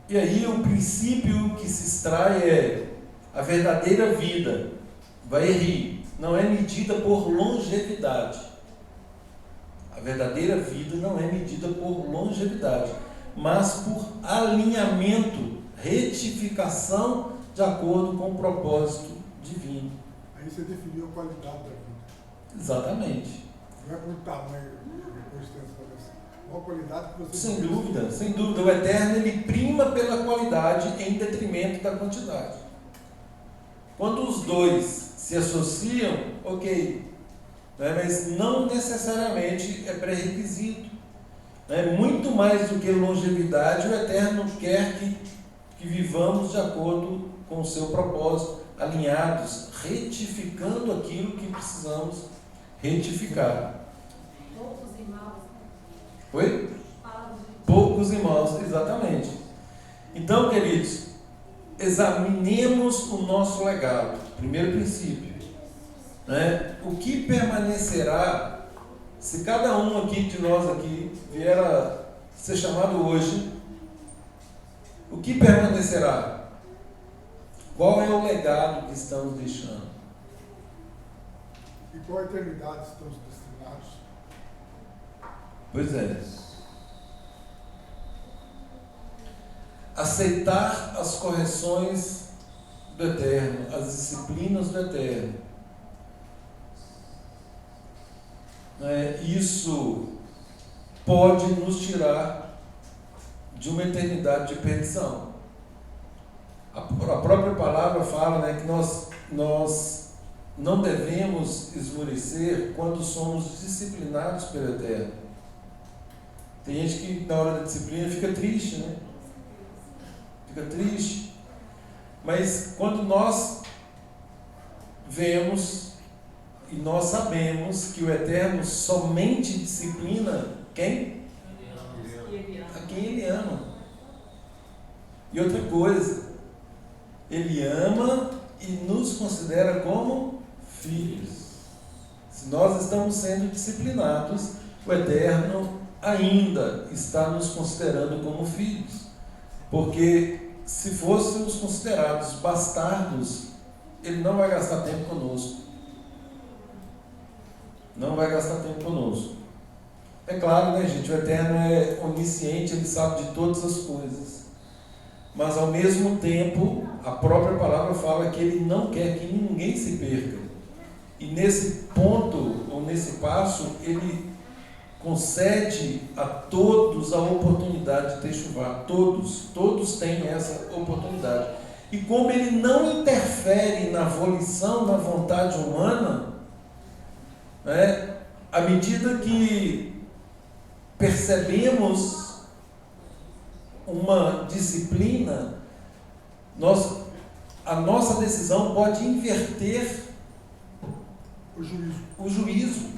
E aí o princípio que se extrai é a verdadeira vida, vai não é medida por longevidade. A verdadeira vida não é medida por longevidade, mas por alinhamento, retificação de acordo com o propósito divino. Aí você definiu a qualidade da vida. Exatamente. Não é por tamanho, depois tem uma qualidade que você... Sem dúvida, sem dúvida. O Eterno, ele prima pela qualidade em detrimento da quantidade. Quando os dois se associam, ok, mas não necessariamente é pré-requisito. Muito mais do que longevidade, o Eterno quer que vivamos de acordo com o seu propósito, alinhados, retificando aquilo que precisamos retificar. Poucos e maus. Oi? Poucos e maus, exatamente. Então, queridos, examinemos o nosso legado. Primeiro princípio. O que permanecerá se cada um aqui de nós aqui vier a ser chamado hoje? O que permanecerá? Qual é o legado que estamos deixando? E qual a eternidade estamos destinados? Pois é. Aceitar as correções do Eterno, as disciplinas do Eterno. Isso pode nos tirar de uma eternidade de perdição. A própria palavra fala, que nós não devemos esmorecer quando somos disciplinados pelo Eterno. Tem gente que na hora da disciplina fica triste, Fica triste. Mas quando nós vemos e nós sabemos que o Eterno somente disciplina quem? A quem Ele ama. E outra coisa, Ele ama e nos considera como filhos. Se nós estamos sendo disciplinados, o Eterno ainda está nos considerando como filhos. Porque se fôssemos considerados bastardos, Ele não vai gastar tempo conosco. Não vai gastar tempo conosco. É claro, gente, o Eterno é onisciente, Ele sabe de todas as coisas. mas ao mesmo tempo a própria palavra fala que Ele não quer que ninguém se perca. E nesse ponto, ou nesse passo, Ele concede a todos a oportunidade de techuvá. Todos têm essa oportunidade. E como Ele não interfere na volição, na vontade humana, né, à medida que percebemos uma disciplina, a nossa decisão pode inverter o juízo.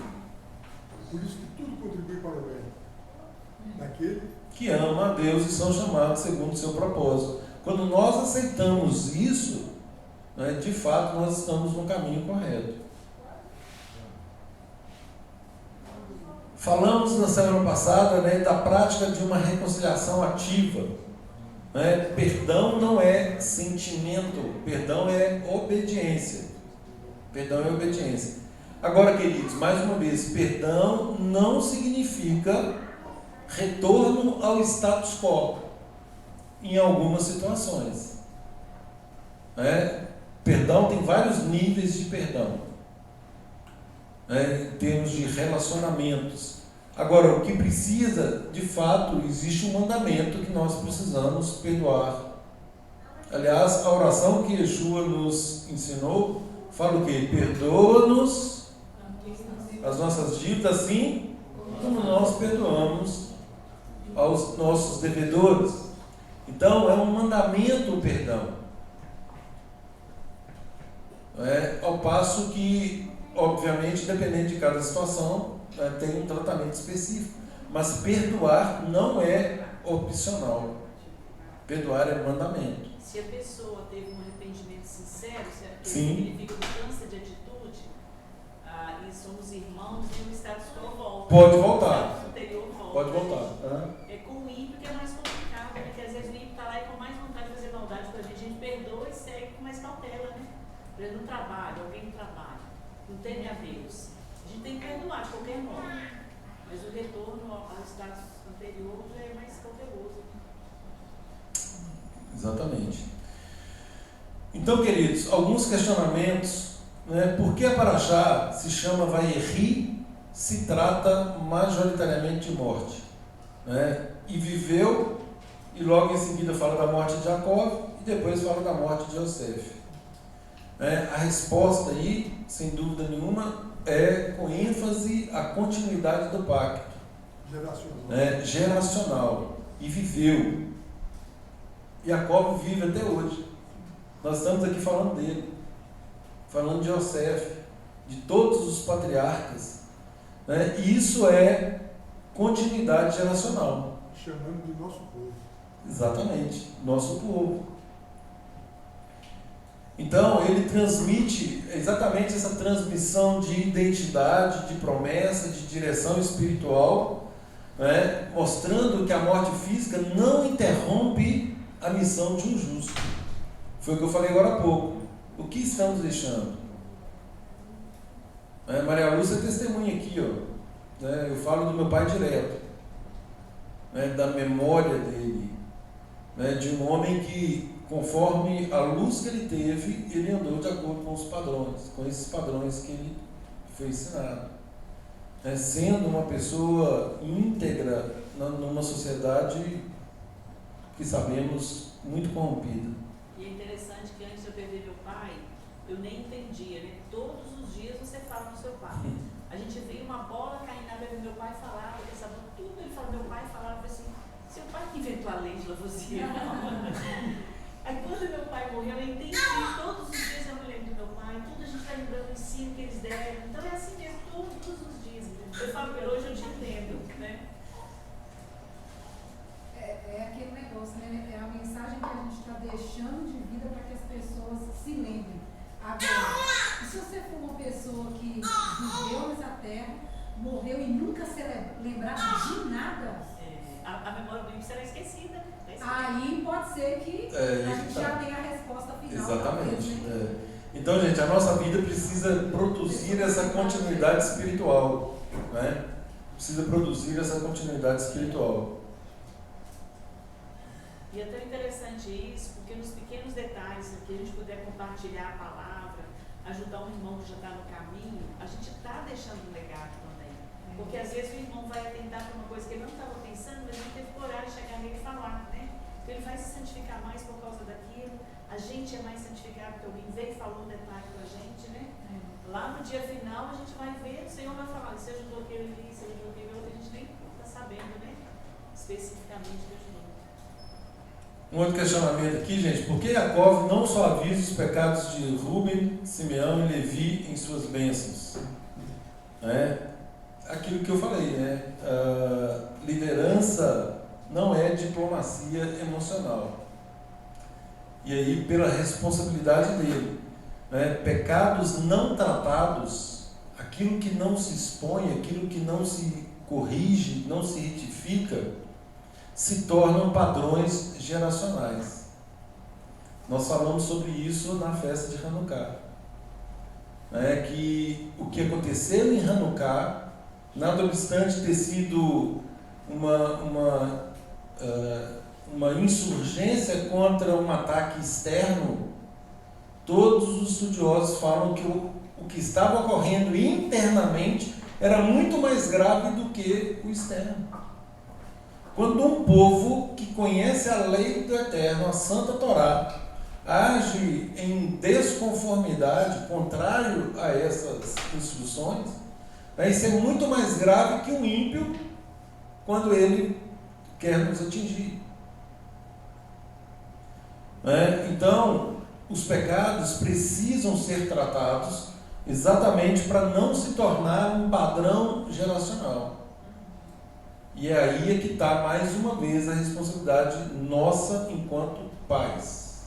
Por isso que tudo contribui para o bem daquele Que ama a Deus e são chamados segundo o seu propósito. Quando nós aceitamos isso, né, de fato nós estamos no caminho correto. Falamos na semana passada, né, da prática de uma reconciliação ativa. Né? Perdão não é sentimento, perdão é obediência. Perdão é obediência. Agora, queridos, mais uma vez, perdão não significa retorno ao status quo em algumas situações. Né? Perdão tem vários níveis de perdão. Em termos de relacionamentos. Agora, o que precisa, de fato, existe um mandamento que nós precisamos perdoar. Aliás, a oração que Yeshua nos ensinou fala o quê? Perdoa-nos as nossas dívidas, assim como nós perdoamos aos nossos devedores. Então, é um mandamento o perdão. Ao passo que, obviamente, dependendo de cada situação, tem um tratamento específico. Mas perdoar não é opcional. Perdoar é mandamento. Se a pessoa teve um arrependimento sincero, que Sim. significa mudança de atitude, e somos irmãos, e o status quo volta. Pode voltar. O status anterior volta. Pode voltar. É com o ímpio que é mais complicado, né? Porque às vezes o ímpio está lá e com mais vontade de fazer maldade com a gente perdoa e segue com mais cautela, né? Por exemplo, no trabalho, alguém no trabalho, não teme a Deus. A gente tem que perdoar de qualquer modo, mas o retorno ao status anterior já é mais cauteloso. Exatamente. Então, queridos, alguns questionamentos, né? Por que a Parashá se chama Vaierri, se trata majoritariamente de morte, né? E viveu, e logo em seguida fala da morte de Jacó, e depois fala da morte de Yosef. A resposta aí, sem dúvida nenhuma, é com ênfase a continuidade do pacto. Geracional. E viveu. Jacó vive até hoje. Nós estamos aqui falando dele, falando de Yosef, de todos os patriarcas. E isso é continuidade geracional. Chamando do nosso povo. Exatamente, nosso povo. Então, ele transmite exatamente essa transmissão de identidade, de promessa, de direção espiritual, né? Mostrando que a morte física não interrompe a missão de um justo. Foi o que eu falei agora há pouco. O que estamos deixando? Maria Lúcia é testemunha aqui, ó. Eu falo do meu pai direto, da memória dele, de um homem que, conforme a luz que ele teve, ele andou de acordo com os padrões, com esses padrões que ele foi ensinado. Sendo uma pessoa íntegra numa sociedade que sabemos muito corrompida. E é interessante que antes de eu perder meu pai, eu nem entendia, né? Todos os dias você fala com seu pai. A gente via uma bola caindo na beira do meu pai, falava, ele sabia tudo, ele falava, meu pai falava assim, seu pai que inventou a lei de Lavoisier. Aí quando meu pai morreu, eu entendi, todos os dias eu me lembro do meu pai, tudo a gente está lembrando o ensino que eles deram. Então é assim mesmo, todos os dias. Eu falo que hoje eu te entendo, né? É aquele negócio, né? É a mensagem que a gente está deixando de vida para que as pessoas se lembrem. Agora, e se você for uma pessoa que viveu nessa terra, morreu e nunca se lembrar de nada, a memória do ímpio será esquecida. Aí pode ser que a gente já tenha a resposta final. Exatamente. Talvez, né? Então, gente, a nossa vida precisa produzir essa continuidade espiritual. Precisa produzir essa continuidade espiritual. E é tão interessante isso, porque nos pequenos detalhes que a gente puder compartilhar a palavra, ajudar um irmão que já está no caminho, a gente está deixando um legado também. Porque às vezes o irmão vai atentar para uma coisa que ele não estava pensando, mas não teve coragem de chegar nele e falar, né? Então ele vai se santificar mais por causa daquilo, a gente é mais santificado porque alguém veio e falou um detalhe para a gente, né? Lá no dia final a gente vai ver, o Senhor vai falar, você ajudou aquele ali, você ajudou aquele outro, a gente nem está sabendo, né? Especificamente que ajudou. Um outro questionamento aqui, gente: por que Jacó não só avisa os pecados de Rúben, Simeão e Levi em suas bênçãos? Aquilo que eu falei, né? Liderança não é diplomacia emocional. E aí, pela responsabilidade dele, né? Pecados não tratados, aquilo que não se expõe, aquilo que não se corrige, não se retifica, se tornam padrões geracionais. Nós falamos sobre isso na festa de Hanukkah. Que o que aconteceu em Hanukkah, nada obstante ter sido uma insurgência contra um ataque externo, todos os estudiosos falam que o que estava ocorrendo internamente era muito mais grave do que o externo. Quando um povo que conhece a lei do Eterno, a Santa Torá, age em desconformidade, contrário a essas instruções, isso é muito mais grave que um ímpio quando ele quer nos atingir. Então, os pecados precisam ser tratados exatamente para não se tornar um padrão geracional. E é aí que está, mais uma vez, a responsabilidade nossa enquanto pais,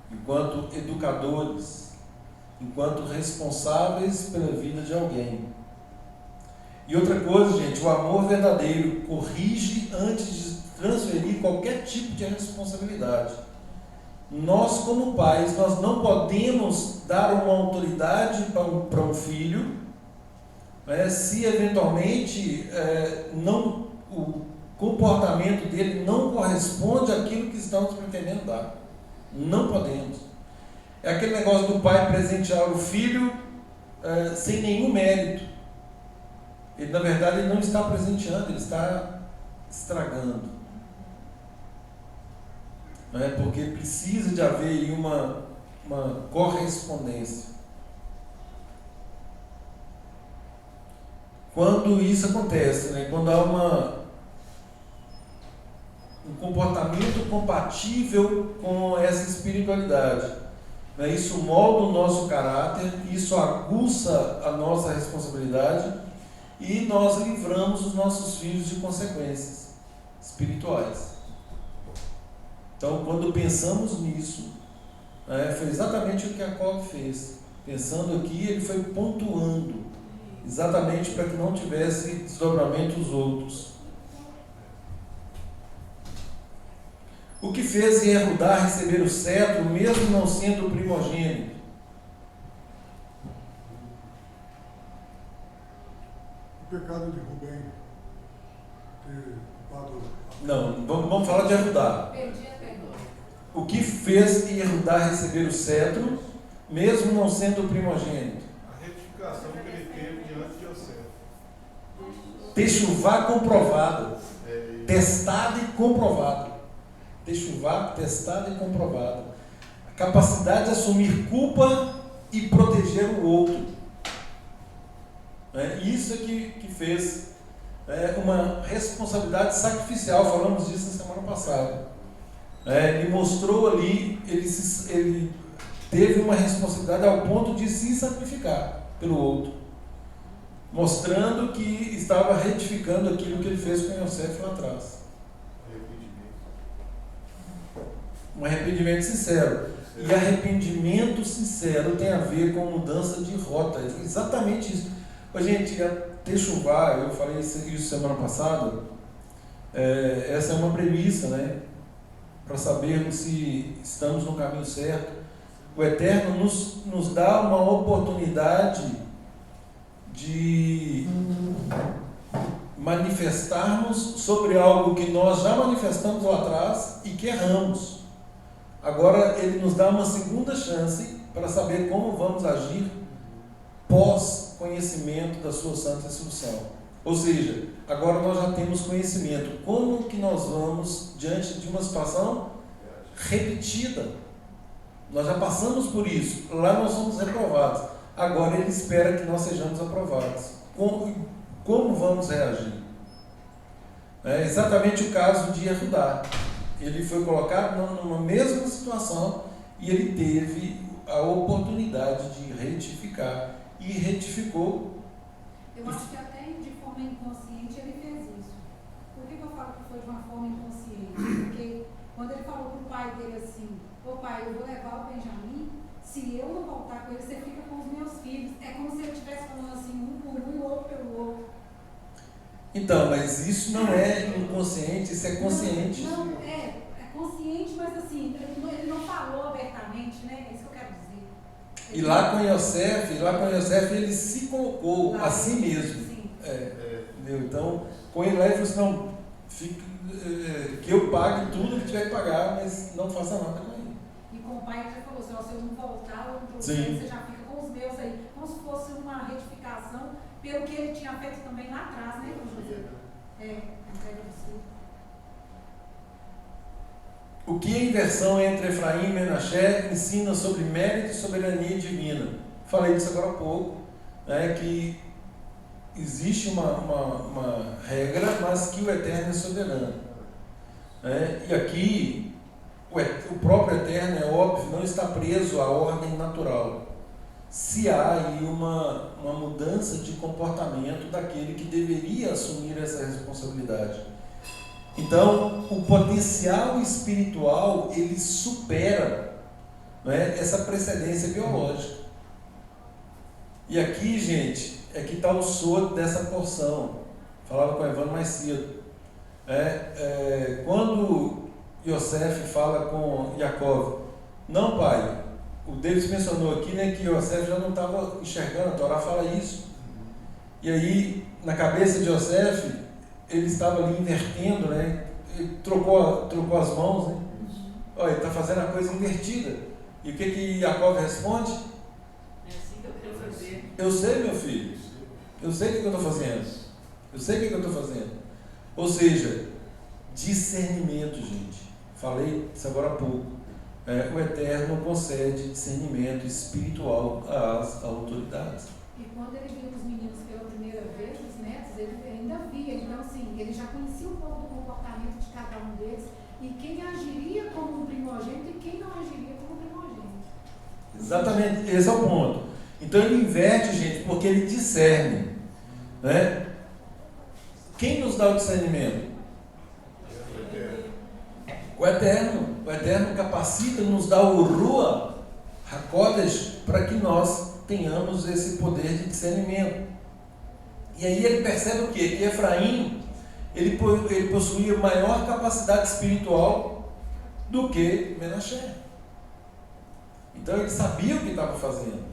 enquanto educadores, enquanto responsáveis pela vida de alguém. E outra coisa, gente: o amor verdadeiro corrige antes de transferir qualquer tipo de responsabilidade. Nós, como pais, nós não podemos dar uma autoridade para um filho, se eventualmente o comportamento dele não corresponde àquilo que estamos pretendendo dar. Não podemos. É aquele negócio do pai presentear o filho sem nenhum mérito. Ele, na verdade, ele não está presenteando, ele está estragando. Porque precisa de haver aí uma correspondência. Quando isso acontece, quando há um comportamento compatível com essa espiritualidade, isso molda o nosso caráter, isso aguça a nossa responsabilidade e nós livramos os nossos filhos de consequências espirituais. Então, quando pensamos nisso, foi exatamente o que Jacó fez. Pensando aqui, ele foi pontuando, exatamente para que não tivesse desdobramento os outros. O que fez Jehudá receber o cetro, mesmo não sendo o primogênito? O pecado de Rubem ter culpado. Não, vamos falar de Jehudá. O que fez Jehudá receber o cetro, mesmo não sendo o primogênito? A retificação que ele teve diante de Yosef. Techuvá comprovada, testada e comprovada. Techuvá, testada e comprovada. A capacidade de assumir culpa e proteger o outro. Isso é que fez uma responsabilidade sacrificial. Falamos disso na semana passada. Ele mostrou ali, ele teve uma responsabilidade ao ponto de se sacrificar pelo outro, mostrando que estava retificando aquilo que ele fez com Yosef lá atrás. Um arrependimento sincero. E arrependimento sincero tem a ver com mudança de rota. É exatamente isso. Gente, Techuvá, eu falei isso semana passada, essa é uma premissa, para sabermos se estamos no caminho certo. O Eterno nos dá uma oportunidade de manifestarmos sobre algo que nós já manifestamos lá atrás e que erramos. Agora ele nos dá uma segunda chance para saber como vamos agir pós conhecimento da sua santa instrução. Ou seja, agora nós já temos conhecimento. Como que nós vamos diante de uma situação repetida? Nós já passamos por isso. Lá nós somos reprovados. Agora ele espera que nós sejamos aprovados. Como vamos reagir? É exatamente o caso de Yehudá. Ele foi colocado numa mesma situação e ele teve a oportunidade de retificar. E retificou. Eu acho que até de forma inconsciente ele fez isso. Por que eu falo que foi de uma forma inconsciente? Porque quando ele falou para o pai dele assim: ô pai, eu vou levar o Benjamim, se eu não voltar com ele, você fica com os meus filhos. É como se ele estivesse falando assim, um por um e o outro pelo outro. Então, mas isso não é inconsciente, isso é consciente. Não, é consciente, mas assim, ele não falou abertamente, né? É isso que eu quero dizer. E lá com Yosef, ele se colocou Lá, a si mesmo. Sim. Entendeu? Então, com ele lá, ele falou assim: não, que eu pague tudo que tiver que pagar, mas não faça nada com ele. E com o pai ele já falou assim: ó, se eu não voltar, eu não trouxe, Sim. você já fica com os meus aí. Como se fosse uma retificação pelo que ele tinha feito também lá atrás, né, com José? Entrega do filho. O que a inversão entre Efraim e Menaché ensina sobre mérito e soberania divina? Falei disso agora há pouco, né, que existe uma regra, mas que o Eterno é soberano. E aqui, o próprio Eterno, é óbvio, não está preso à ordem natural. Se há aí uma mudança de comportamento daquele que deveria assumir essa responsabilidade. Então, o potencial espiritual, ele supera, né, essa precedência biológica. E aqui, gente, é que está o soro dessa porção. Falava com o Evandro mais cedo. Quando Yosef fala com Jacó: não, pai, o Davis mencionou aqui, né, que Yosef já não estava enxergando, a Torá fala isso. E aí, na cabeça de Yosef, ele estava ali invertendo, né? Ele trocou as mãos, né? Olha, ele está fazendo a coisa invertida. E o que Jacó responde? É assim que eu quero fazer. Eu sei, meu filho. Eu sei o que eu estou fazendo. Eu sei o que eu estou fazendo. Ou seja, discernimento, gente. Falei isso agora há pouco. O Eterno concede discernimento espiritual às autoridades. E quando ele viu os meninos pela primeira vez, os netos, ele ainda via. Então, assim, ele já conhecia um pouco do comportamento de cada um deles e quem agiria como um primogênito e quem não agiria como primogênito. Exatamente, esse é o ponto. Então ele inverte, gente, porque ele discerne, né? Quem nos dá o discernimento? O Eterno. O Eterno capacita, nos dá o Rua HaKodesh para que nós tenhamos esse poder de discernimento. E aí ele percebe o quê? Que Efraim, ele possuía maior capacidade espiritual do que Menaché. Então ele sabia o que estava fazendo.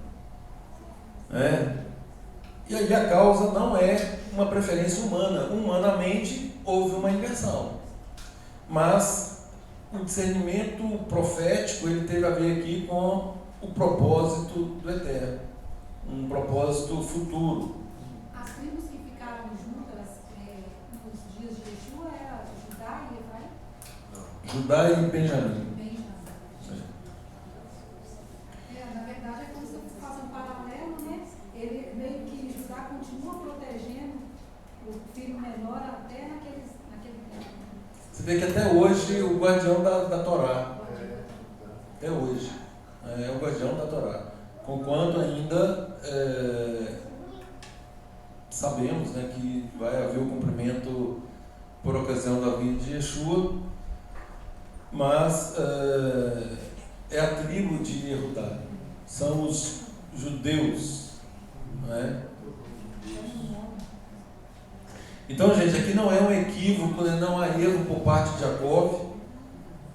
E aí a causa não é uma preferência humana. Humanamente houve uma inversão. Mas o discernimento profético, ele teve a ver aqui com o propósito do Eterno. Um propósito futuro. As tribos que ficaram juntas nos dias de Yeshua eram Judá e Efraim? Judá e Benjamim. Na verdade, é como se eu faça um paralelo, né? Ele meio que Judá continua protegendo o filho menor até naquele tempo. Você vê que até hoje o guardião da Torá. Até hoje. É o guardião da Torá. Conquanto ainda sabemos, né, que vai haver o cumprimento por ocasião da vinda de Yeshua, mas é a tribo de Yehudá, são os judeus, não é? Então, gente, aqui não é um equívoco, né? Não há erro por parte de Jacó,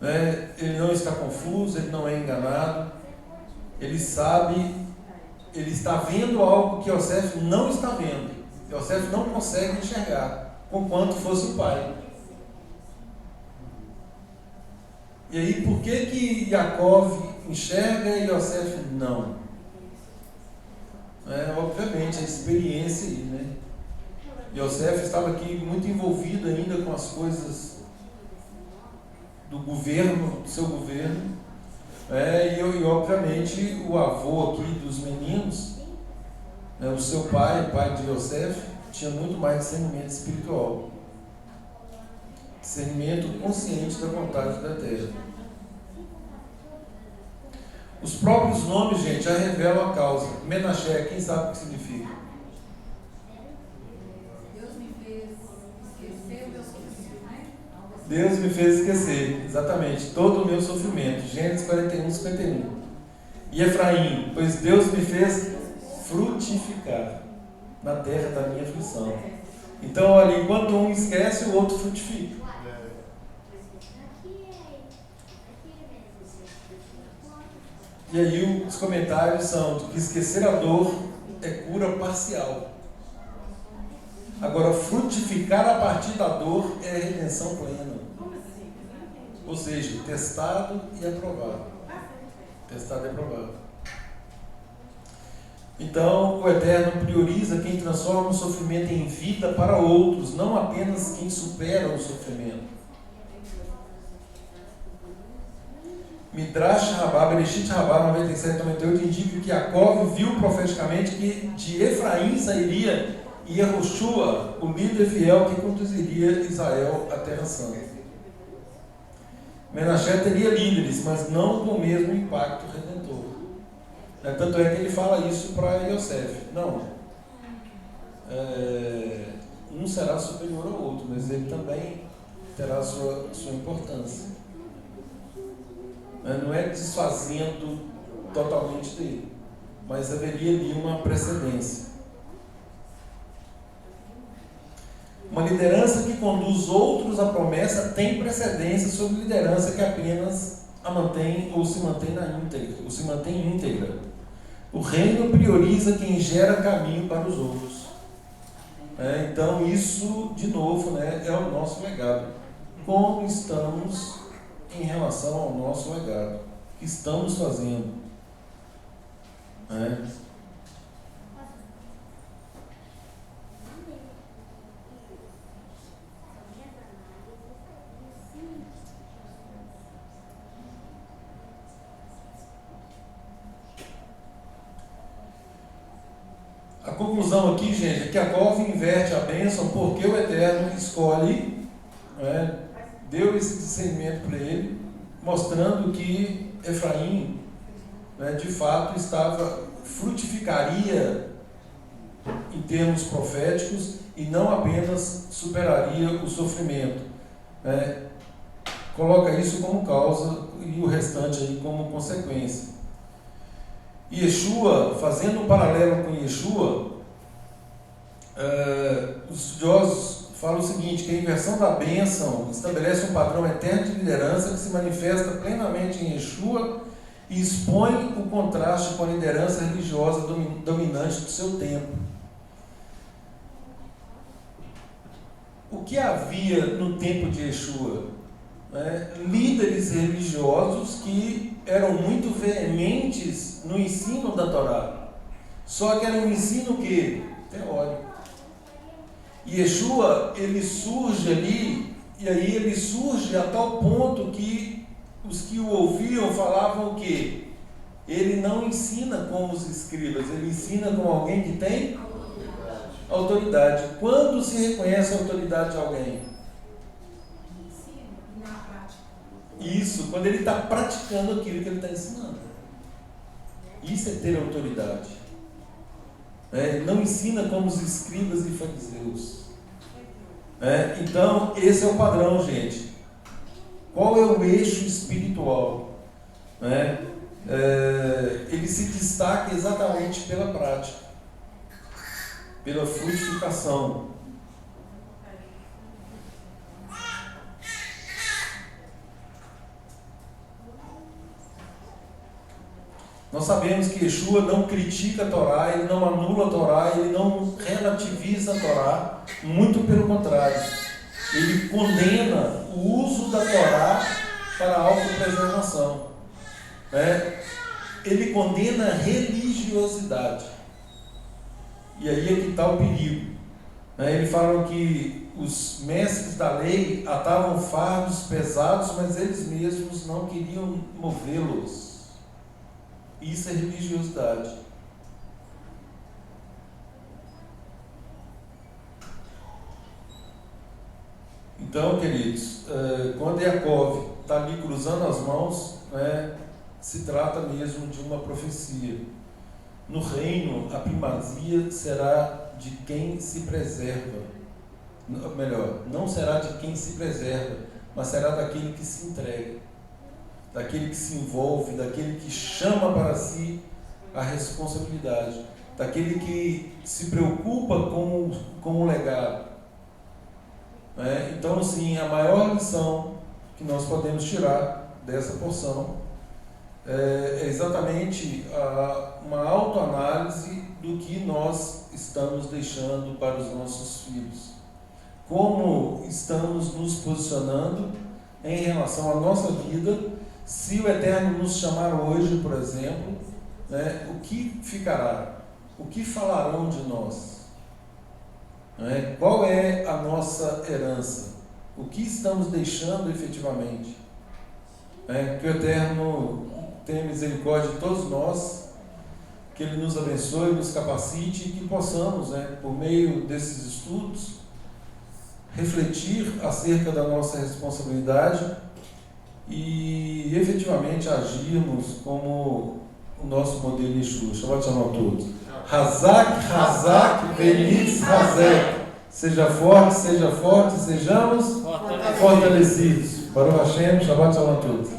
né? Ele não está confuso, ele não é enganado, ele sabe, ele está vendo algo que Yosef não está vendo. Yosef não consegue enxergar. conquanto fosse o pai. E aí, por que Jacó enxerga e Yosef não? Obviamente, a experiência aí, né? Yosef estava aqui muito envolvido ainda com as coisas do governo, do seu governo, e obviamente o avô aqui dos meninos, o seu pai, o pai de Yosef, tinha muito mais discernimento espiritual, discernimento consciente da vontade da terra. Os próprios nomes, gente, já revelam a causa. Menaché, quem sabe o que significa? Deus me fez esquecer, exatamente, todo o meu sofrimento. Gênesis 41, 51. E Efraim, pois Deus me fez frutificar na terra da minha aflição. Então, olha, enquanto um esquece, o outro frutifica. E aí os comentários são de que esquecer a dor é cura parcial. Agora, frutificar a partir da dor é redenção plena. Ou seja, testado e aprovado. Testado e aprovado. Então, o Eterno prioriza quem transforma o sofrimento em vida para outros, não apenas quem supera o sofrimento. Midrash Rabbah, Bereshit Rabbah 97-98 indica que Jacó viu profeticamente que de Efraim sairia Yehoshua, o líder fiel que conduziria Israel à Terra Santa. Menaché teria líderes, mas não com o mesmo impacto redentor. Tanto é que ele fala isso para Yosef. Não. Um será superior ao outro, mas ele também terá sua importância. Não é desfazendo totalmente dele, mas haveria ali uma precedência. Uma liderança que conduz outros à promessa tem precedência sobre liderança que apenas a mantém ou se mantém íntegra. O reino prioriza quem gera caminho para os outros. Então isso, de novo, é o nosso legado. Como estamos em relação ao nosso legado? O que estamos fazendo? A conclusão aqui, gente, é que Jacó inverte a bênção porque o Eterno escolhe, deu esse discernimento para ele, mostrando que Efraim, de fato, frutificaria em termos proféticos e não apenas superaria o sofrimento. Coloca isso como causa e o restante aí como consequência. Yeshua, fazendo um paralelo com Yeshua, os estudiosos falam o seguinte, que a inversão da bênção estabelece um padrão eterno de liderança que se manifesta plenamente em Yeshua e expõe o contraste com a liderança religiosa dominante do seu tempo. O que havia no tempo de Yeshua? Líderes religiosos que eram muito veementes no ensino da Torá, só que era um ensino teórico. E Yeshua, ele surge ali, e aí ele surge a tal ponto que os que o ouviam falavam que ele não ensina como os escribas, ele ensina como alguém que tem autoridade. Quando se reconhece a autoridade de alguém? Isso, quando ele está praticando aquilo que ele está ensinando. Isso é ter autoridade. Ele não ensina como os escribas e fariseus. Então, esse é o padrão, gente. Qual é o eixo espiritual? Ele se destaca exatamente pela prática, pela frutificação. Nós sabemos que Yeshua não critica a Torá, ele não anula a Torá, ele não relativiza a Torá, Muito pelo contrário. Ele condena o uso da Torá para a autopreservação. Né? Ele condena a religiosidade. E aí é que está o perigo. Né? Ele fala que os mestres da lei atavam fardos pesados, mas eles mesmos não queriam movê-los. Isso é religiosidade. Então, queridos, quando Yaakov está ali cruzando as mãos, né, se trata mesmo de uma profecia. No reino, a primazia será de quem se preserva. Melhor, não será de quem se preserva, mas será daquele que se entrega, daquele que se envolve, daquele que chama para si a responsabilidade, daquele que se preocupa com o legado. Então, sim, a maior lição que nós podemos tirar dessa porção é exatamente uma autoanálise do que nós estamos deixando para os nossos filhos. Como estamos nos posicionando em relação à nossa vida, se o Eterno nos chamar hoje, por exemplo, né, o que ficará? O que falarão de nós? Qual é a nossa herança? O que estamos deixando efetivamente? Que o Eterno tenha misericórdia de todos nós, que Ele nos abençoe, nos capacite e que possamos, por meio desses estudos, refletir acerca da nossa responsabilidade e efetivamente agirmos como o nosso modelo Yeshua. Shabbat Shalom a todos. Hazak, Benitz, Hazek. Seja forte, sejamos fortalecidos. Baruch Hashem, Shabbat Shalom a todos.